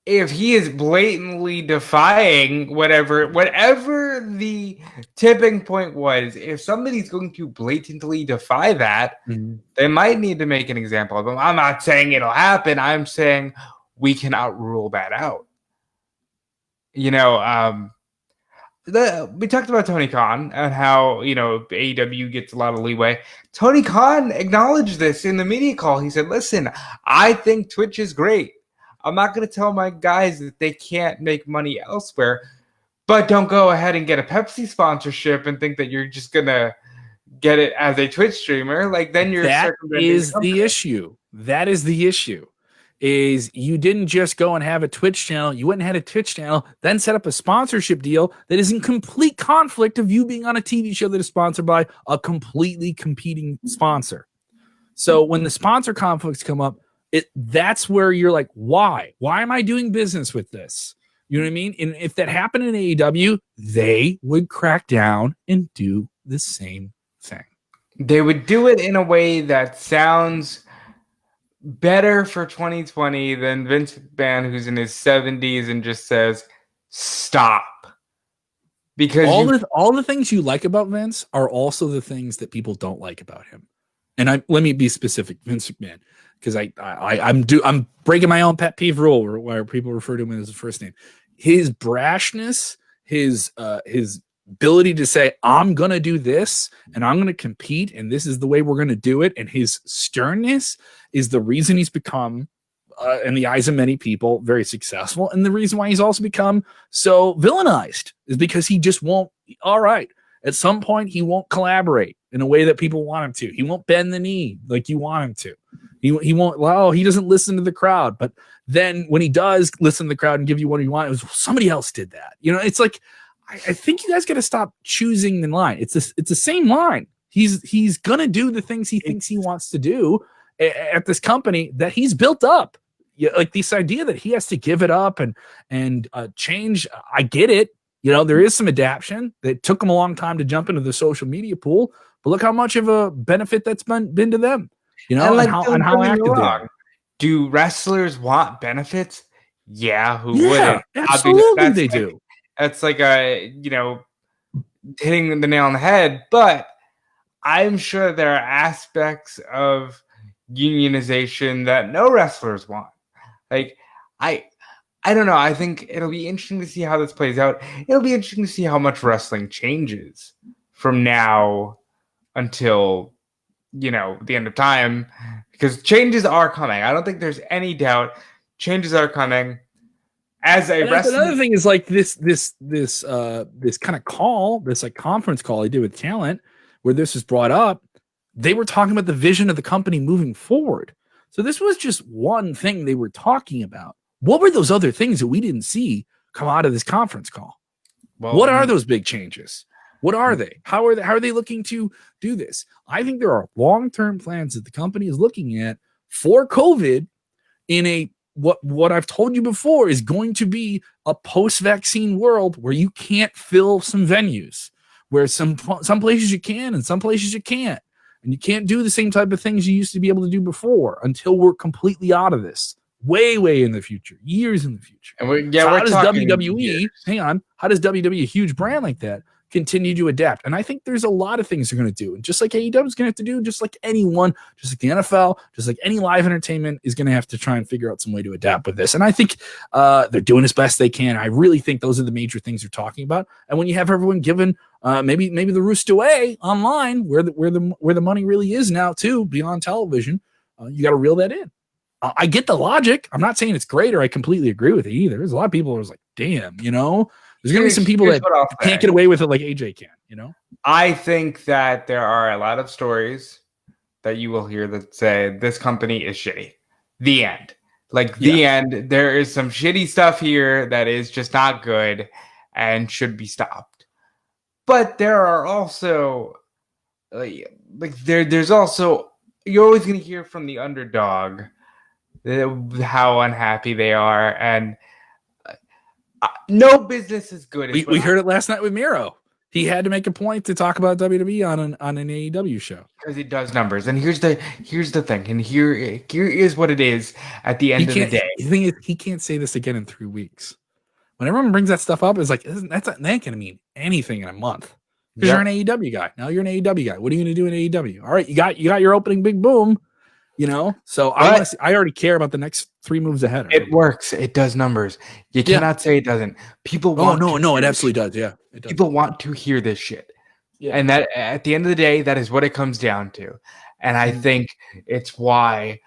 If he is blatantly defying whatever the tipping point was, if somebody's going to blatantly defy that, they might need to make an example of him. I'm not saying it'll happen. I'm saying we cannot rule that out. We talked about Tony Khan and how, AEW gets a lot of leeway. Tony Khan acknowledged this in the media call. He said, listen, I think Twitch is great. I'm not going to tell my guys that they can't make money elsewhere, but don't go ahead and get a Pepsi sponsorship and think that you're just going to get it as a Twitch streamer. Like, then you're circumventing the issue. That is the issue. Is you didn't just go and have a Twitch channel, you went and had a Twitch channel, then set up a sponsorship deal that is in complete conflict of you being on a TV show that is sponsored by a completely competing sponsor. So when the sponsor conflicts come up, that's where you're like, why? Why am I doing business with this? You know what I mean? And if that happened in AEW, they would crack down and do the same thing. They would do it in a way that sounds better for 2020 than Vince McMahon, who's in his 70s and just says, stop. Because all the things you like about Vince are also the things that people don't like about him. And let me be specific, Vince McMahon, because I'm breaking my own pet peeve rule where people refer to him as the first name. His brashness, his ability to say, I'm going to do this and I'm going to compete and this is the way we're going to do it. And his sternness is the reason he's become, in the eyes of many people, very successful. And the reason why he's also become so villainized is because he just won't, all right, at some point he won't collaborate in a way that people want him to. He won't bend the knee like you want him to. He won't, he doesn't listen to the crowd. But then when he does listen to the crowd and give you what you want, it was somebody else did that. It's like, I think you guys got to stop choosing the line. It's the same line. He's going to do the things he thinks he wants to do at this company that he's built up. Like this idea that he has to give it up and change. I get it. There is some adaptation. It took him a long time to jump into the social media pool, but look how much of a benefit that's been to them. And how active they are. Do wrestlers want benefits? Yeah, who wouldn't? Absolutely, they do. That's like hitting the nail on the head. But I'm sure there are aspects of unionization that no wrestlers want. Like, I don't know. I think it'll be interesting to see how this plays out. It'll be interesting to see how much wrestling changes from now until, the end of time, because changes are coming. I don't think there's any doubt changes are coming. As a wrestler, another thing is like this kind of call, this like conference call I did with Talent, where this is brought up. They were talking about the vision of the company moving forward. So this was just one thing they were talking about. What were those other things that we didn't see come out of this conference call? Well, what are those big changes? What are they? How are they looking to do this? I think there are long-term plans that the company is looking at for COVID in a what I've told you before is going to be a post-vaccine world where you can't fill some venues, where some places you can and some places you can't. And you can't do the same type of things you used to be able to do before until we're completely out of this. Way in the future, years in the future. And how does WWE, hang on, how does WWE, a huge brand like that, continue to adapt? And I think there's a lot of things they're going to do. And just like AEW is going to have to do, just like anyone, just like the NFL, just like any live entertainment is going to have to try and figure out some way to adapt with this. And I think they're doing as best they can. I really think those are the major things they're talking about. And when you have everyone given maybe the roost away online where the money really is now too, beyond television, you got to reel that in. I get the logic. I'm not saying it's great or I completely agree with it either. There's a lot of people who was like, damn, there's going to be some people that can't get away with it like AJ can, I think that there are a lot of stories that you will hear that say this company is shitty. The end. The end. There is some shitty stuff here that is just not good and should be stopped. But there are also there's also, you're always going to hear from the underdog how unhappy they are, and no business is good. We heard it last night with Miro. He had to make a point to talk about WWE on an AEW show because it does numbers. And here's the thing, and here is what it is at the end of the day. The thing is, he can't say this again in 3 weeks. When everyone brings that stuff up, it's like that ain't going to mean anything in a month. Because you're an AEW guy. Now you're an AEW guy. What are you going to do in AEW? All right, you got your opening big boom. So I already care about the next 3 moves ahead. It works. It does numbers. You cannot say it doesn't. People want. No, it absolutely does. Yeah, it does. People want to hear this shit. Yeah. And that at the end of the day, that is what it comes down to. And I think it's why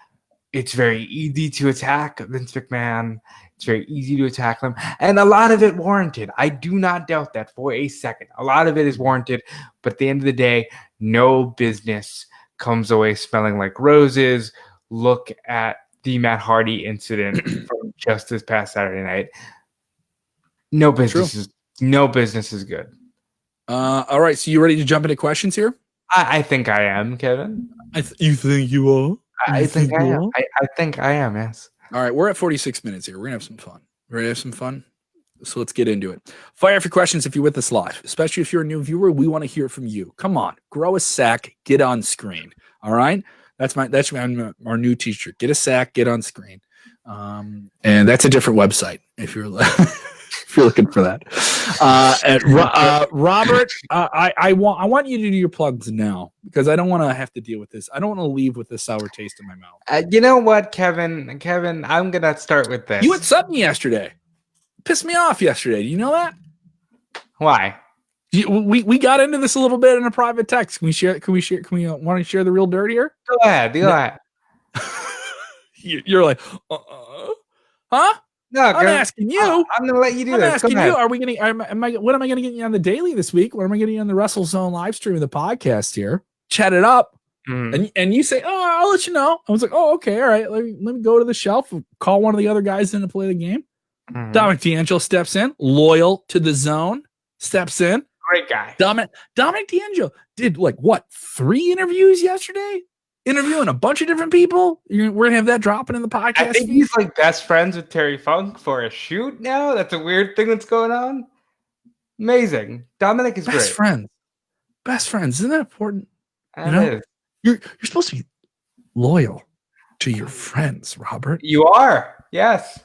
it's very easy to attack Vince McMahon. It's very easy to attack them. And a lot of it warranted. I do not doubt that for a second. A lot of it is warranted. But at the end of the day, no business comes away smelling like roses. Look at the Matt Hardy incident from just this past Saturday night. No business is good. All right, so you ready to jump into questions here? I think I am, Kevin. You think you are? I think I am. I think I am, yes. All right, we're at 46 minutes here. We're going to have some fun. We're going to have some fun. So let's get into it. Fire off your questions if you're with us live, especially if you're a new viewer. We want to hear from you. Come on, grow a sack, get on screen. All right, that's our new teacher. Get a sack, get on screen. And that's a different website if you're if you're looking for that. Robert, I want you to do your plugs now because I don't want to have to deal with this. I don't want to leave with a sour taste in my mouth. You know what, Kevin, I'm gonna start with this. You had something yesterday. Pissed me off yesterday. Do you know that? Why? We got into this a little bit in a private text. Can we want to share the real dirt here? Go ahead. You're like, huh? No, I'm asking you. I'm gonna let you do this. I'm asking you. Are we gonna? What am I gonna get you on the daily this week? What am I getting you on the WrestleZone live stream of the podcast here? Chat it up, and you say, "Oh, I'll let you know." I was like, "Oh, okay, all right. Let me go to the shelf. Call one of the other guys in to play the game." Dominic D'Angelo steps in, loyal to the zone. Steps in. Great guy. Dominic D'Angelo did 3 interviews yesterday, interviewing a bunch of different people. We're gonna have that dropping in the podcast. I think he's best friends with Terry Funk for a shoot now. That's a weird thing that's going on. Amazing. Dominic is best great. Best friends. Isn't that important? You're supposed to be loyal to your friends, Robert. You are. Yes.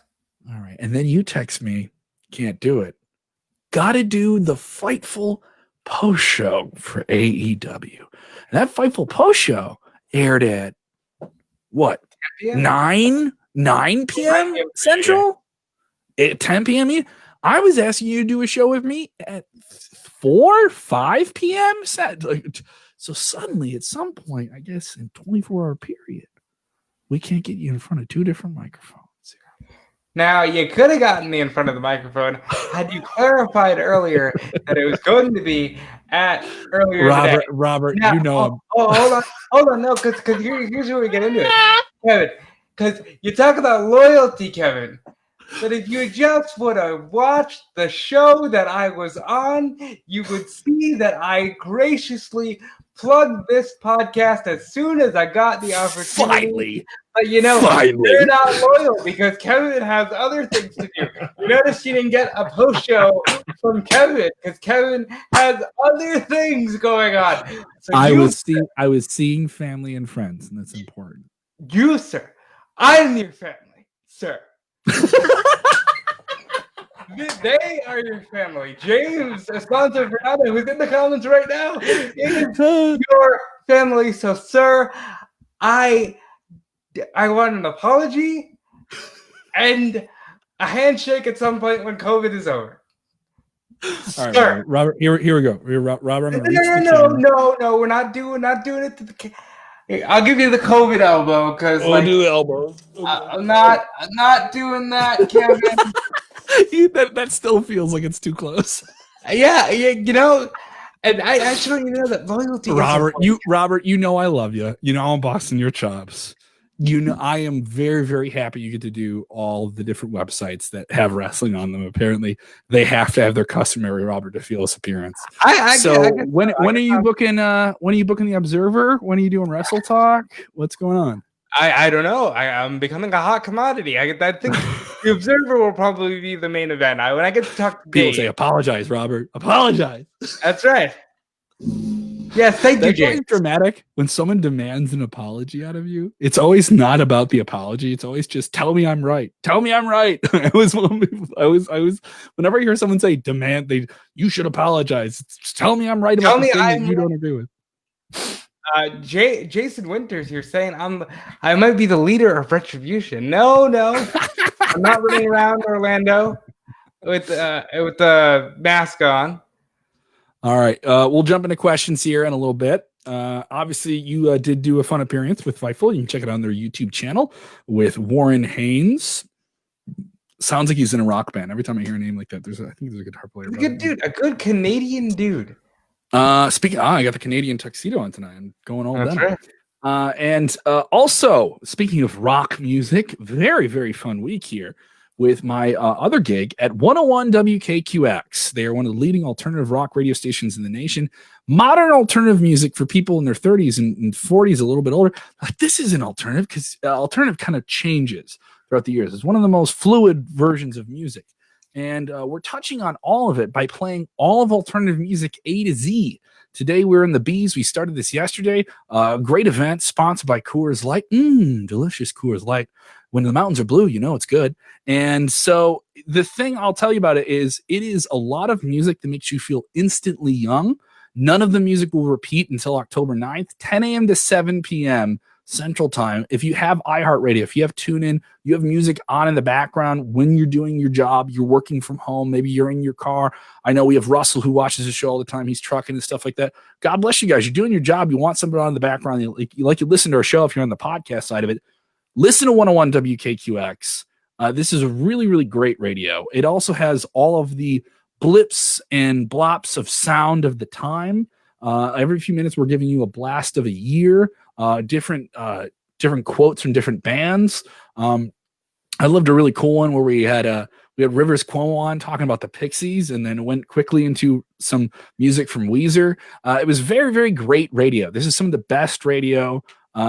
All right. And then you text me, can't do it. Got to do the Fightful post show for AEW. And that Fightful post show aired at what? 9 p.m. Central? At 10 p.m. I was asking you to do a show with me at 5 p.m. So suddenly, at some point, I guess in 24-hour period, we can't get you in front of 2 different microphones. Now, you could have gotten me in front of the microphone had you clarified earlier that it was going to be at earlier today. Robert, now, hold on, no, because here's where we get into it, Kevin. Because you talk about loyalty, Kevin. But if you just would have watched the show that I was on, you would see that I graciously plugged this podcast as soon as I got the opportunity. Finally. But they're not loyal because Kevin has other things to do. You notice you didn't get a post show from Kevin because Kevin has other things going on. So I was seeing family and friends, and that's important. You, sir. I'm your family, sir. They are your family. James, a sponsor for Adam, who's in the comments right now, is your family. So, sir, I want an apology and a handshake at some point when COVID is over. All right, Robert. Here we go. Robert, no. We're not doing it to the. I'll give you the COVID elbow because do the elbow. I'm not doing that, Kevin. that still feels like it's too close. Yeah, you know, and I should you know that loyalty. Robert, you know I love you. You know I'm busting your chops. You know I am very, very happy you get to do all the different websites that have wrestling on them. Apparently, they have to have their customary Robert DeFelis appearance. When are you booking? When are you booking the Observer? When are you doing Wrestle Talk? What's going on? I don't know. I'm becoming a hot commodity. I think the Observer will probably be the main event. When I get to talk to people say, "Apologize, Robert. Apologize." That's right. Yes, thank you, James. Dramatic when someone demands an apology out of you. It's always not about the apology. It's always just tell me I'm right. Tell me I'm right. I was whenever I hear someone say you should apologize. Just tell me I'm right about the thing that you don't agree with. Jason Winters here saying I might be the leader of Retribution. No, I'm not running around Orlando with the mask on. All right, we'll jump into questions here in a little bit. Obviously, you did do a fun appearance with Fightful. You can check it on their YouTube channel with Warren Haynes. Sounds like he's in a rock band. Every time I hear a name like that, I think there's a guitar player. A good Canadian dude. I got the Canadian tuxedo on tonight. I'm going all done. Right. And also, speaking of rock music, very, very fun week here with my other gig at 101 WKQX. They are one of the leading alternative rock radio stations in the nation. Modern alternative music for people in their 30s and 40s, a little bit older. Like, this is an alternative because alternative kind of changes throughout the years. It's one of the most fluid versions of music. And we're touching on all of it by playing all of alternative music A to Z. Today, we're in the Bees. We started this yesterday. Great event sponsored by Coors Light. Delicious Coors Light. When the mountains are blue, you know it's good. And so the thing I'll tell you about it is a lot of music that makes you feel instantly young. None of the music will repeat until October 9th, 10 a.m. to 7 p.m. Central Time. If you have iHeartRadio, if you have TuneIn, you have music on in the background when you're doing your job, you're working from home, maybe you're in your car. I know we have Russell who watches the show all the time. He's trucking and stuff like that. God bless you guys. You're doing your job. You want somebody on in the background. You listen to our show if you're on the podcast side of it. Listen to 101 WKQX. This is a really, really great radio. It also has all of the blips and blops of sound of the time. Every few minutes, we're giving you a blast of a year, different quotes from different bands. I loved a really cool one where we had Rivers Cuomo on talking about the Pixies, and then went quickly into some music from Weezer. It was very, very great radio. This is some of the best radio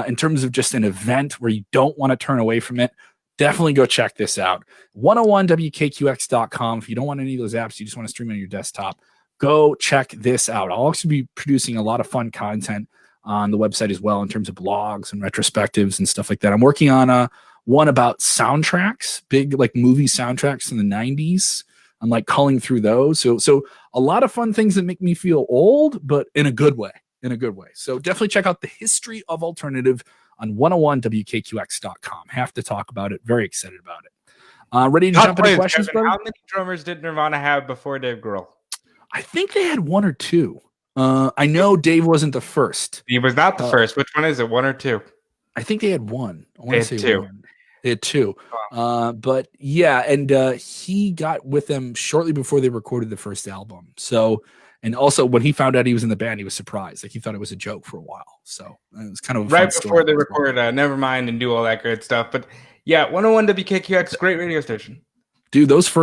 in terms of just an event where you don't want to turn away from it. Definitely go check this out. 101WKQX.com. If you don't want any of those apps, you just want to stream on your desktop, go check this out. I'll also be producing a lot of fun content on the website as well in terms of blogs and retrospectives and stuff like that. I'm working on one about soundtracks, big like movie soundtracks in the 90s. I'm like culling through those. So a lot of fun things that make me feel old, but in a good way. So definitely check out the history of alternative on 101WKQX.com. Have to talk about it. Very excited about it. Ready to jump into questions, Kevin, how many drummers did Nirvana have before Dave Grohl? I think they had one or two. I know Dave wasn't the first. He was not the first. Which one is it? One or two? I think they had one. I want to say two. One. They had two. But yeah, and he got with them shortly before they recorded the first album. So, and also when he found out he was in the band, he was surprised. Like he thought it was a joke for a while. So it was kind of a right before they recorded Nevermind and do all that good stuff. But yeah, 101 WKQX, great radio station. Dude, those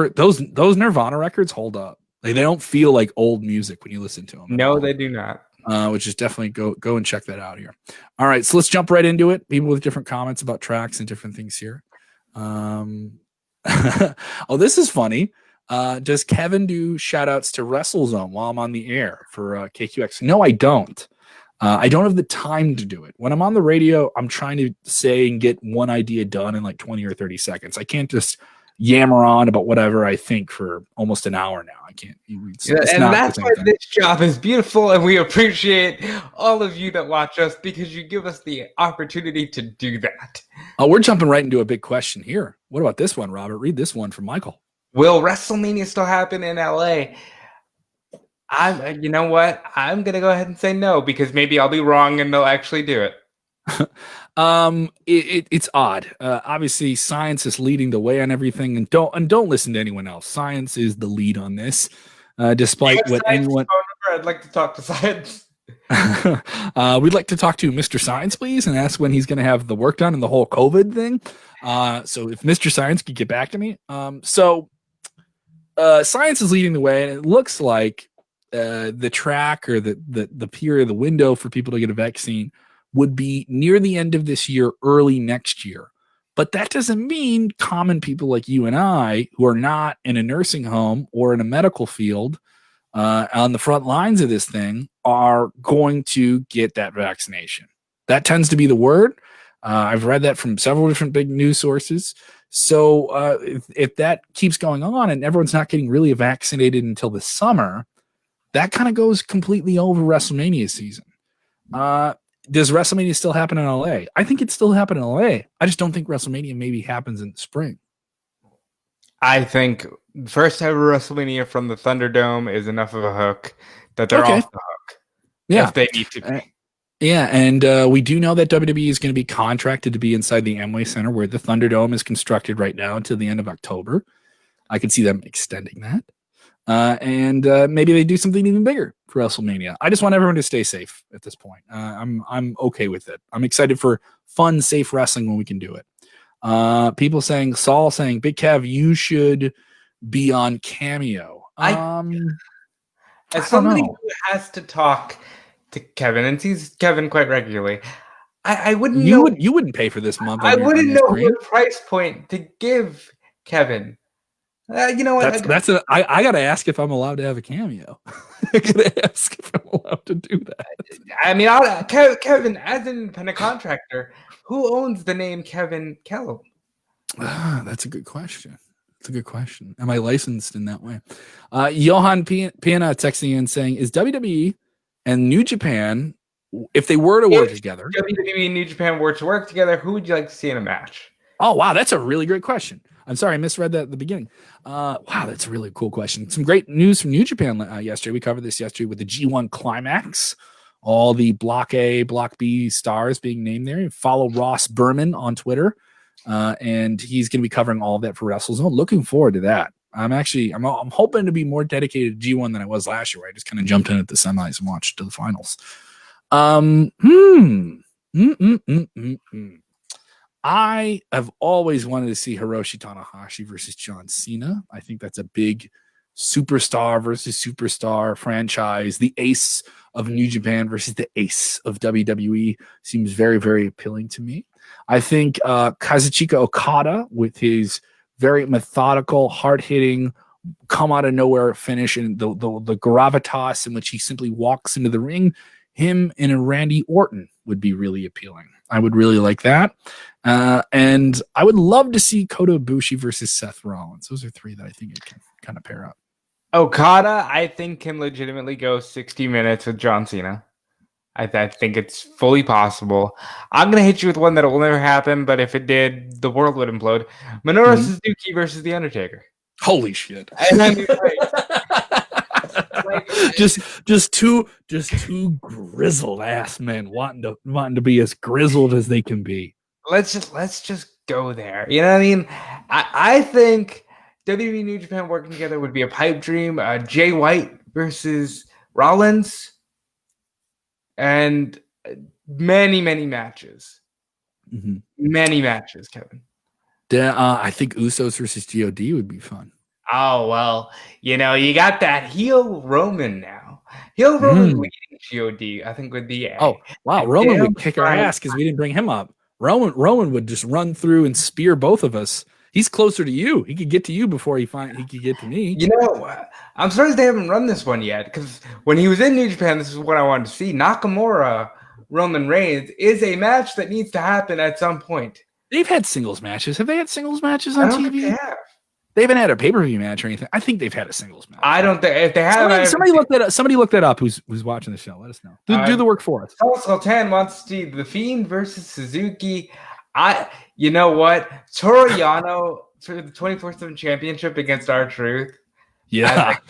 Nirvana records hold up. Like they don't feel like old music when you listen to them. No, they do not. Which is definitely go and check that out here. All right, so let's jump right into it. People with different comments about tracks and different things here. Oh, this is funny. Does Kevin do shout outs to WrestleZone while I'm on the air for KQX? No, I don't. I don't have the time to do it. When I'm on the radio, I'm trying to say and get one idea done in like 20 or 30 seconds. I can't just yammer on about whatever I think for almost an hour now. I can't. And that's why this job is beautiful, and we appreciate all of you that watch us because you give us the opportunity to do that. Oh, we're jumping right into a big question here. What about this one, Robert? Read this one from Michael. Will WrestleMania still happen in LA? You know what? I'm gonna go ahead and say no because maybe I'll be wrong and they'll actually do it. It's odd. Obviously, science is leading the way on everything, and don't listen to anyone else. Science is the lead on this, despite what anyone. I'd like to talk to science. We'd like to talk to Mr. Science, please, and ask when he's going to have the work done and the whole COVID thing. So if Mr. Science could get back to me. Science is leading the way, and it looks like the track or the period, the window for people to get a vaccine would be near the end of this year, early next year. But that doesn't mean common people like you and I, who are not in a nursing home or in a medical field on the front lines of this thing, are going to get that vaccination. That tends to be the word. I've read that from several different big news sources. So if that keeps going on and everyone's not getting really vaccinated until the summer, that kind of goes completely over WrestleMania season. Does WrestleMania still happen in LA? I think it still happen in LA. I just don't think WrestleMania maybe happens in the spring. I think first ever WrestleMania from the Thunderdome is enough of a hook that they're off the hook. Yeah. If they need to be. Yeah, and we do know that WWE is going to be contracted to be inside the Amway Center where the Thunderdome is constructed right now until the end of October. I could see them extending that. And maybe they do something even bigger for WrestleMania. I just want everyone to stay safe at this point. I'm okay with it. I'm excited for fun, safe wrestling when we can do it. People saying, Saul saying, Big Kev, you should be on Cameo. As somebody who has to talk to Kevin and sees Kevin quite regularly, I wouldn't know. You wouldn't pay for this month. I wouldn't know what price point to give Kevin. You know what? I gotta ask if I'm allowed to have a cameo. I gotta ask if I'm allowed to do that. I mean, Kevin, as an independent contractor, who owns the name Kevin Kello? That's a good question. That's a good question. Am I licensed in that way? Johan Piana texting in saying, "Is WWE and New Japan, if they were to work together, WWE and New Japan were to work together, who would you like to see in a match?" Oh wow, that's a really great question. I'm sorry, I misread that at the beginning. Wow, that's a really cool question. Some great news from New Japan yesterday. We covered this yesterday with the G1 Climax. All the Block A, Block B stars being named there. Follow Ross Berman on Twitter, and he's going to be covering all of that for WrestleZone. Looking forward to that. I'm hoping to be more dedicated to G1 than I was last year, where I just kind of jumped in at the semis and watched to the finals. I have always wanted to see Hiroshi Tanahashi versus John Cena. I think that's a big superstar versus superstar franchise. The ace of New Japan versus the ace of WWE seems very, very appealing to me. I think Kazuchika Okada, with his very methodical, hard-hitting, come out of nowhere finish and the gravitas in which he simply walks into the ring, him and a Randy Orton would be really appealing. I would really like that. And I would love to see Kota Ibushi versus Seth Rollins. Those are three that I think it can kind of pair up. Okada, I think, can legitimately go 60 minutes with John Cena. I think it's fully possible. I'm going to hit you with one that will never happen, but if it did, the world would implode. Minoru Suzuki versus The Undertaker. Holy shit. just two grizzled ass men wanting to be as grizzled as they can be. Let's just go there. You know what I mean? I think WWE New Japan working together would be a pipe dream. Jay White versus Rollins, and many matches. Mm-hmm. Many matches, Kevin. I think Usos versus God would be fun. Oh, well, you got that heel Roman now. Heel Roman leading God, I think, would be oh, wow. Roman would kick our ass because we didn't bring him up. Roman would just run through and spear both of us. He's closer to you. He could get to you before he could get to me. I'm surprised they haven't run this one yet, because when he was in New Japan, this is what I wanted to see. Nakamura, Roman Reigns is a match that needs to happen at some point. They've had singles matches. Have they had singles matches on TV? They haven't had a pay-per-view match or anything. I think they've had a singles match. I don't think if they have. Somebody look that up. Somebody look that up. Who's watching the show? Let us know. Do the work for us. Sultan wants to see The Fiend versus Suzuki. You know what? Toru Yano for the 24/7 championship against R-Truth. Yeah. Like,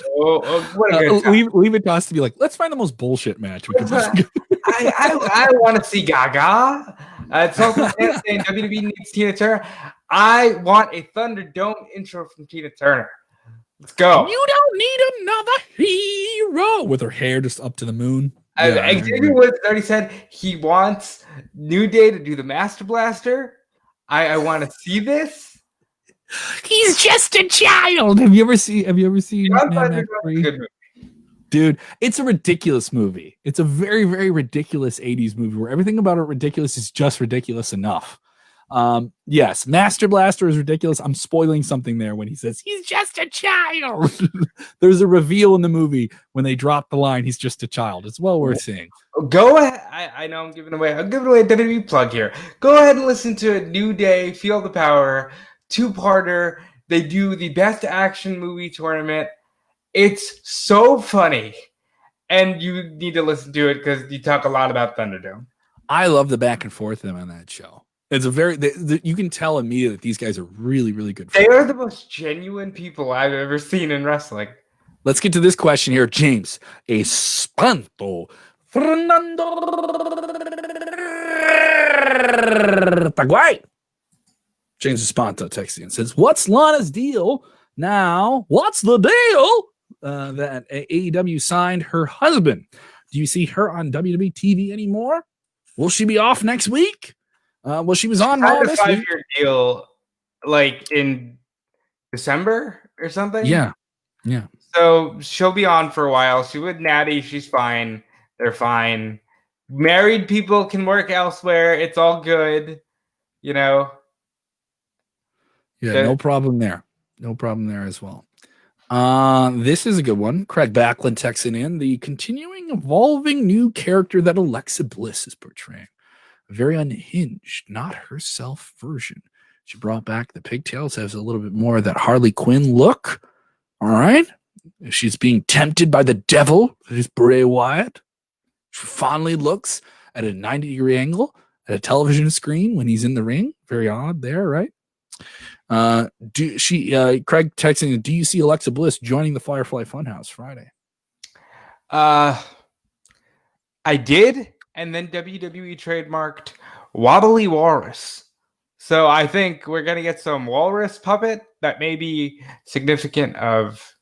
what a good time. Leave it to us to be like, let's find the most bullshit match. I want to see Gaga. It's also saying WWE needs Tina Turner. I want a Thunderdome intro from Tina Turner. Let's go. You don't need another hero with her hair just up to the moon. Xavier Woods already said he wants New Day to do the Master Blaster. I want to see this. He's just a child. Have you ever seen Mad Max 3? Dude, it's a ridiculous movie. It's a very, very ridiculous 80s movie where everything about it ridiculous is just ridiculous enough. Yes, Master Blaster is ridiculous. I'm spoiling something there when he says he's just a child. There's a reveal in the movie when they drop the line, he's just a child. It's well worth seeing. Go ahead. I know I'm giving away a WWE plug here. Go ahead and listen to a New Day, Feel the Power, 2-parter. They do the best action movie tournament. It's so funny. And you need to listen to it because you talk a lot about Thunderdome. I love the back and forth them on that show. It's a very you can tell immediately that these guys are really, really good. They are the most genuine people I've ever seen in wrestling. Let's get to this question here, James. Espanto Fernando Paraguay. James Espanto texting and says, "What's Lana's deal now? What's the deal that AEW signed her husband? Do you see her on WWE TV anymore? Will she be off next week? Well, she was on Raw this week. 5-year deal, like in December or something. Yeah. So she'll be on for a while. She with Natty. She's fine. They're fine. Married people can work elsewhere. It's all good. Yeah, no problem there. No problem there as well. This is a good one. Craig Backlund texting in the continuing evolving new character that Alexa Bliss is portraying. A very unhinged, not herself version. She brought back the pigtails, has a little bit more of that Harley Quinn look. All right. She's being tempted by the devil, that is Bray Wyatt. She fondly looks at a 90-degree angle at a television screen when he's in the ring. Very odd there, right? Craig texting, do you see Alexa Bliss joining the Firefly Funhouse Friday? I did, and then WWE trademarked Wobbly Walrus. So I think we're gonna get some walrus puppet that may be significant of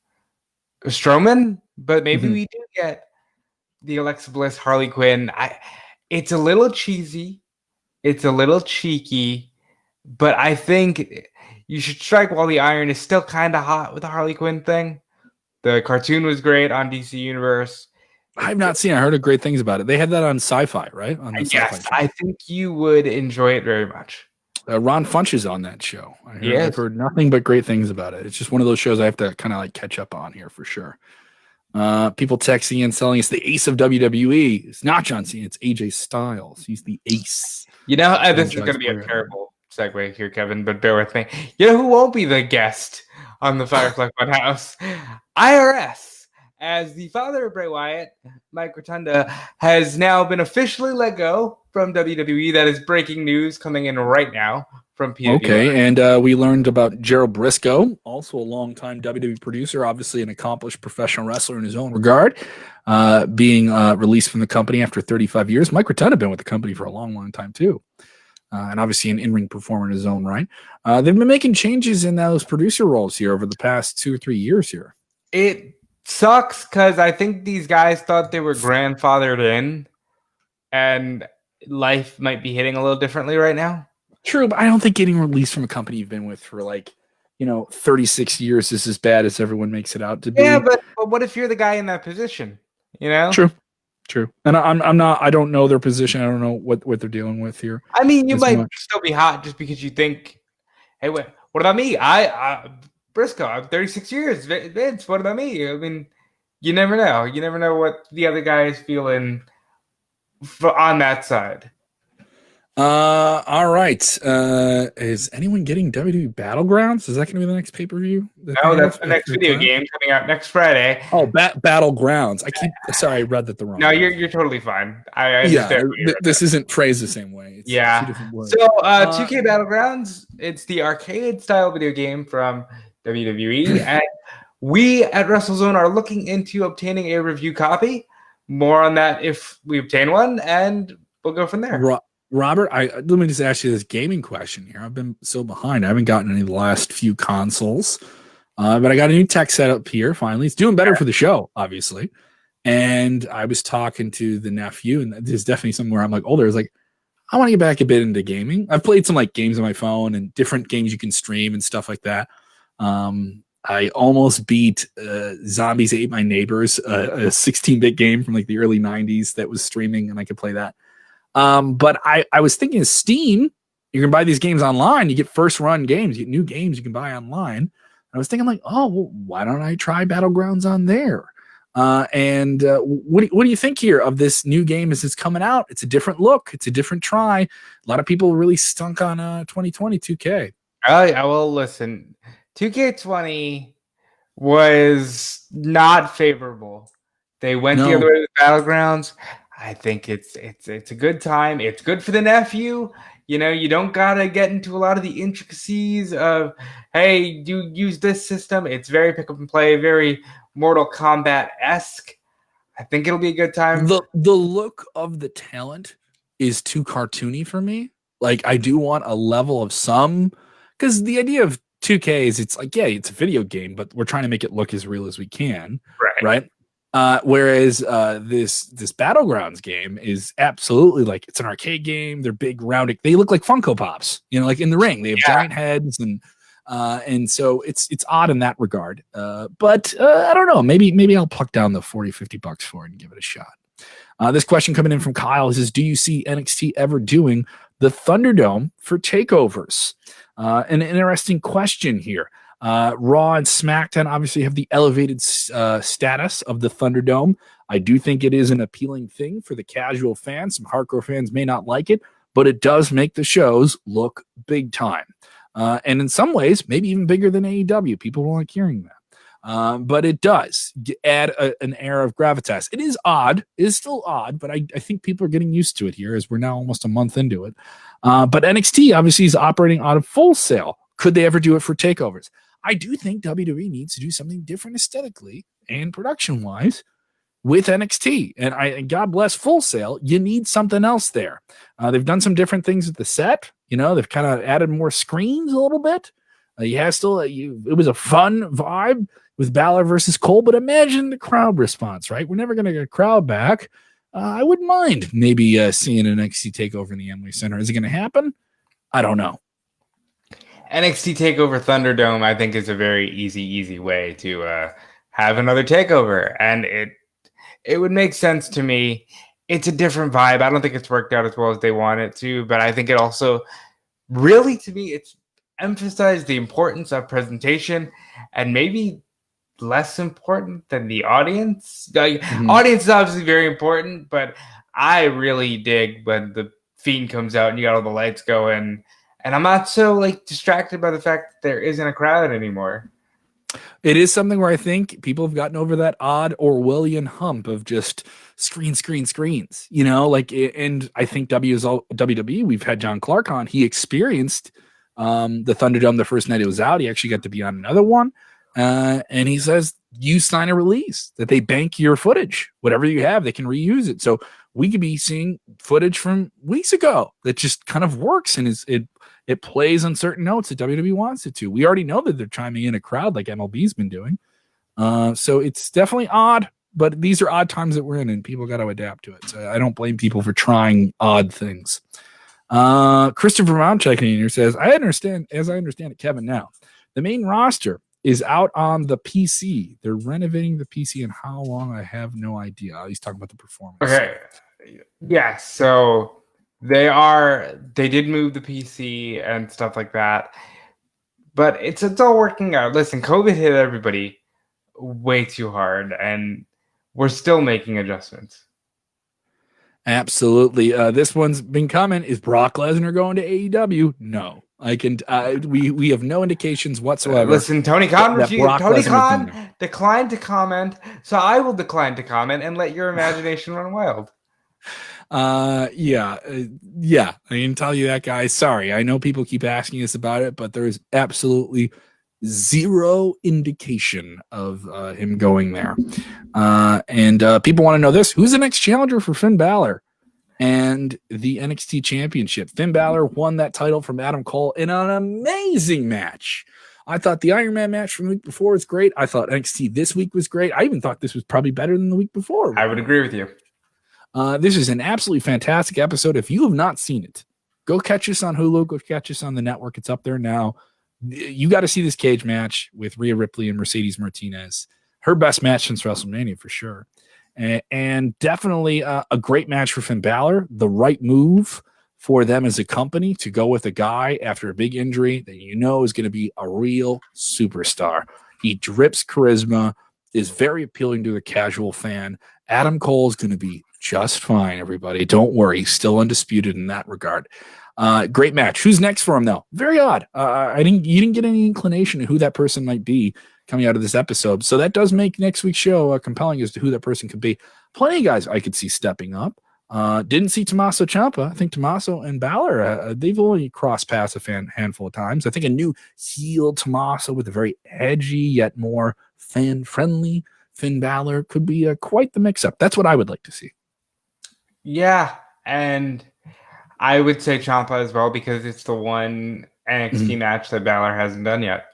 Strowman, but maybe we do get the Alexa Bliss Harley Quinn. It's a little cheesy, it's a little cheeky, but I think you should strike while the iron is still kind of hot with the Harley Quinn thing. The cartoon was great on DC Universe. I've not seen it. I heard great things about it. They had that on Sci-Fi, right? Yes, I think you would enjoy it very much. Ron Funch is on that show. I've heard nothing but great things about it. It's just one of those shows I have to kind of like catch up on here for sure. People texting and selling us the ace of WWE. It's not John Cena. It's AJ Styles. He's the ace. This is going to be a terrible segue here, Kevin, but bear with me. You know who won't be the guest on the Firefly Funhouse? IRS. As the father of Bray Wyatt, Mike Rotunda, has now been officially let go from WWE. That is breaking news coming in right now from PWI. Okay, and we learned about Gerald Briscoe, also a longtime WWE producer, obviously an accomplished professional wrestler in his own regard, being released from the company after 35 years. Mike Rotunda been with the company for a long, long time too. And obviously an in-ring performer in his own right. They've been making changes in those producer roles here over the past 2 or 3 years here. It sucks because I think these guys thought they were grandfathered in and life might be hitting a little differently right now. True, but I don't think getting released from a company you've been with for 36 years is as bad as everyone makes it out to be. Yeah, but what if you're the guy in that position? True. And I don't know their position. I don't know what they're dealing with here. I mean, you might still be hot just because you think, hey, what about me? Briscoe, I'm 36 years. Vince, what about me? I mean, you never know. You never know what the other guy is feeling on that side. All right. Is anyone getting WWE Battlegrounds? Is that going to be the next pay-per-view? No, that's the next video game coming out next Friday. Oh, Battlegrounds. Sorry, I read that the wrong. No, you're totally fine. This isn't phrased the same way. It's 2 different words. So, 2K Battlegrounds, it's the arcade style video game from WWE, and We at WrestleZone are looking into obtaining a review copy. More on that if we obtain one, and we'll go from there. Robert, let me just ask you this gaming question here. I've been so behind. I haven't gotten any of the last few consoles, but I got a new tech setup here finally. It's doing better for the show, obviously. And I was talking to the nephew, and there's definitely somewhere I'm like older. It's like, I want to get back a bit into gaming. I've played some like games on my phone and different games you can stream and stuff like that. I almost beat Zombies Ate My Neighbors, a 16-bit game from like the early 90s that was streaming, and I could play that. But I was thinking of Steam. You can buy these games online. You get first run games, you get new games you can buy online. I was thinking like, oh, well, why don't I try Battlegrounds on there? What do you think here of this new game as it's coming out? It's a different look. It's a different try. A lot of people really stunk on 2020 2K. Well, listen, 2K20 was not favorable. They went the other way to the Battlegrounds. I think it's a good time. It's good for the nephew. You know, you don't gotta get into a lot of the intricacies of, hey, you use this system. It's very pick up and play, very Mortal Kombat-esque. I think it'll be a good time. The look of the talent is too cartoony for me. Like, I do want a level of some, because the idea of 2K is it's like, yeah, it's a video game, but we're trying to make it look as real as we can, right? Whereas this Battlegrounds game is absolutely like, it's an arcade game. They're big, rounded. They look like Funko Pops, you know, like in the ring. They have giant heads, and so it's odd in that regard. But I don't know. Maybe I'll pluck down the $40-$50 for it and give it a shot. This question coming in from Kyle says, do you see NXT ever doing the Thunderdome for takeovers? An interesting question here. Raw and SmackDown obviously have the elevated status of the Thunderdome. I do think it is an appealing thing for the casual fans. Some hardcore fans may not like it, but it does make the shows look big time. And in some ways, maybe even bigger than AEW. People don't like hearing that. But it does add an air of gravitas. It is odd. It is still odd, but I think people are getting used to it here as we're now almost a month into it. But NXT obviously is operating out of Full Sail. Could they ever do it for takeovers? I do think WWE needs to do something different aesthetically and production-wise with NXT. And God bless Full Sail. You need something else there. They've done some different things with the set. You know, they've kind of added more screens a little bit. It was a fun vibe with Balor versus Cole, but imagine the crowd response, right? We're never going to get a crowd back. I wouldn't mind maybe seeing an NXT takeover in the Amway Center. Is it going to happen? I don't know. NXT TakeOver Thunderdome, I think, is a very easy way to have another takeover, and it would make sense to me. It's a different vibe. I don't think it's worked out as well as they want it to, but I think it also really, to me, it's emphasized the importance of presentation and maybe less important than the audience. Audience is obviously very important, but I really dig when the Fiend comes out and you got all the lights going. And I'm not so distracted by the fact that there isn't a crowd anymore. It is something where I think people have gotten over that odd Orwellian hump of just screens. You know, and I think WWE. We've had John Clark on. He experienced the Thunderdome the first night it was out. He actually got to be on another one, and he says you sign a release that they bank your footage, whatever you have, they can reuse it. So we could be seeing footage from weeks ago that just kind of works and it plays on certain notes that WWE wants it to. We already know that they're chiming in a crowd like MLB's been doing. So it's definitely odd, but these are odd times that we're in and people got to adapt to it. So I don't blame people for trying odd things. Christopher Mount checking in here says, I understand it, Kevin, now. The main roster is out on the PC. They're renovating the PC, and how long, I have no idea. He's talking about the performance. Okay. Yeah, so they did move the PC and stuff like that, but it's all working out. Listen, COVID hit everybody way too hard, and we're still making adjustments. Absolutely. This one's been coming. Is Brock Lesnar going to AEW? No. We have no indications whatsoever. Listen, Tony Khan declined to comment, so I will decline to comment and let your imagination run wild. Yeah, I can tell you that, guys. Sorry, I know people keep asking us about it, but there is absolutely zero indication of him going there. And people want to know this. Who's the next challenger for Finn Balor and the NXT Championship? Finn Balor won that title from Adam Cole in an amazing match. I thought the Iron Man match from the week before was great. I thought NXT this week was great. I even thought this was probably better than the week before. I would agree with you. This is an absolutely fantastic episode. If you have not seen it, go catch us on Hulu. Go catch us on the network. It's up there now. You got to see this cage match with Rhea Ripley and Mercedes Martinez. Her best match since WrestleMania for sure. And definitely a great match for Finn Balor. The right move for them as a company to go with a guy after a big injury that you know is going to be a real superstar. He drips charisma, is very appealing to a casual fan. Adam Cole is going to be just fine, everybody. Don't worry. He's still undisputed in that regard. Great match. Who's next for him, though? Very odd. You didn't get any inclination of who that person might be coming out of this episode. So that does make next week's show compelling as to who that person could be. Plenty of guys I could see stepping up. Didn't see Tommaso Ciampa. I think Tommaso and Balor, they've only crossed paths a handful of times. I think a new heel Tommaso with a very edgy yet more fan-friendly Finn Balor could be quite the mix-up. That's what I would like to see. Yeah, and I would say Ciampa as well because it's the one NXT match that Balor hasn't done yet.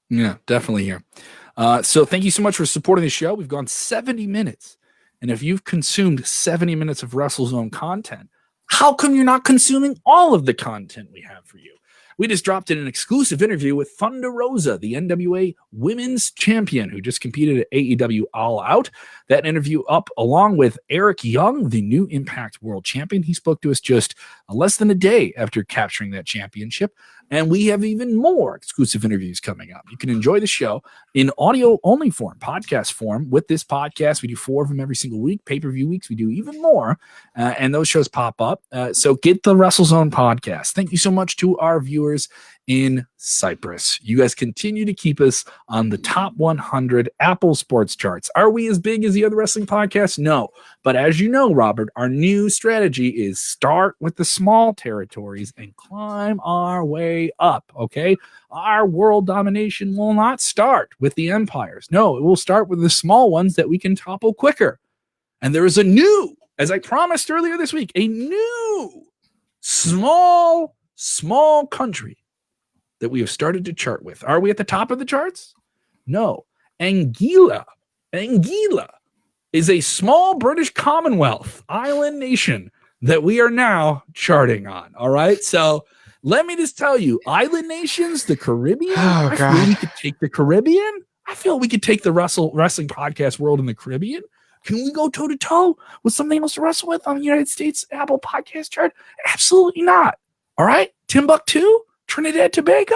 Yeah, definitely here. So thank you so much for supporting the show. We've gone 70 minutes. And if you've consumed 70 minutes of WrestleZone content, how come you're not consuming all of the content we have for you? We just dropped in an exclusive interview with Thunder Rosa, the NWA Women's Champion, who just competed at AEW All Out. That interview up along with Eric Young, the new Impact World Champion. He spoke to us just less than a day after capturing that championship. And we have even more exclusive interviews coming up. You can enjoy the show in audio-only form, podcast form. With this podcast, we do 4 of them every single week. Pay-per-view weeks, we do even more. And those shows pop up. So get the WrestleZone podcast. Thank you so much to our viewers in Cyprus. You guys continue to keep us on the top 100 Apple sports charts. Are we as big as the other wrestling podcasts? No. But as you know, Robert, our new strategy is start with the small territories and climb our way up, okay? Our world domination will not start with the empires. No, it will start with the small ones that we can topple quicker. And there is a new, as I promised earlier this week, a new small country that we have started to chart with. Are we at the top of the charts? No. Anguilla is a small British Commonwealth island nation that we are now charting on. All right. So let me just tell you, island nations, the Caribbean. I feel we could take the Caribbean. I feel we could take the wrestling podcast world in the Caribbean. Can we go toe to toe with something else to wrestle with on the United States Apple podcast chart? Absolutely not. All right. Timbuktu, Trinidad, Tobago.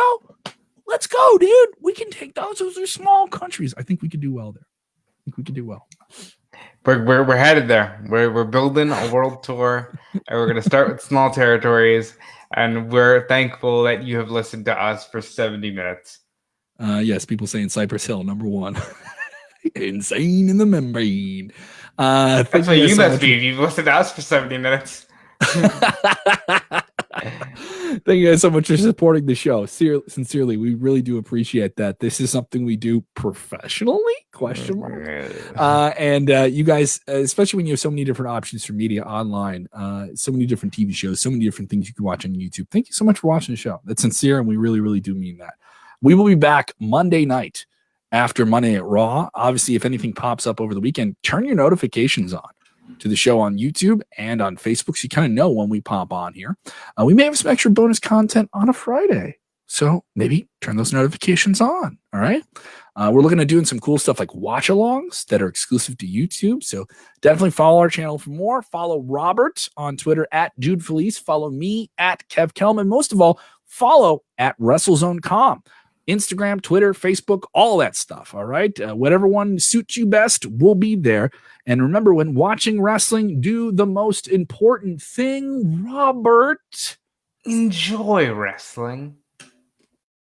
Let's go, dude. We can take those. Those are small countries. I think we could do well there. I think we could do well. We're headed there. We're building a world tour, and we're going to start with small territories. And we're thankful that you have listened to us for 70 minutes. Yes, people saying Cypress Hill, number 1. Insane in the membrane. That's what you must be if you've listened to us for 70 minutes. Thank you guys so much for supporting the show. Sincerely, we really do appreciate that. This is something we do professionally? And you guys, especially when you have so many different options for media online, so many different TV shows, so many different things you can watch on YouTube. Thank you so much for watching the show. That's sincere, and we really, really do mean that. We will be back Monday night after Monday at Raw. Obviously, if anything pops up over the weekend, turn your notifications on to the show on YouTube and on Facebook so you kind of know when we pop on here. We may have some extra bonus content on a Friday, so maybe turn those notifications on, all right? We're looking at doing some cool stuff like watch-alongs that are exclusive to YouTube, so definitely follow our channel for more. Follow Robert on Twitter at Jude Felice. Follow me at Kev Kelman. Most of all, follow at WrestleZone.com. Instagram, Twitter, Facebook, all that stuff, all right? Whatever one suits you best, we'll be there. And remember, when watching wrestling, do the most important thing, Robert. Enjoy wrestling.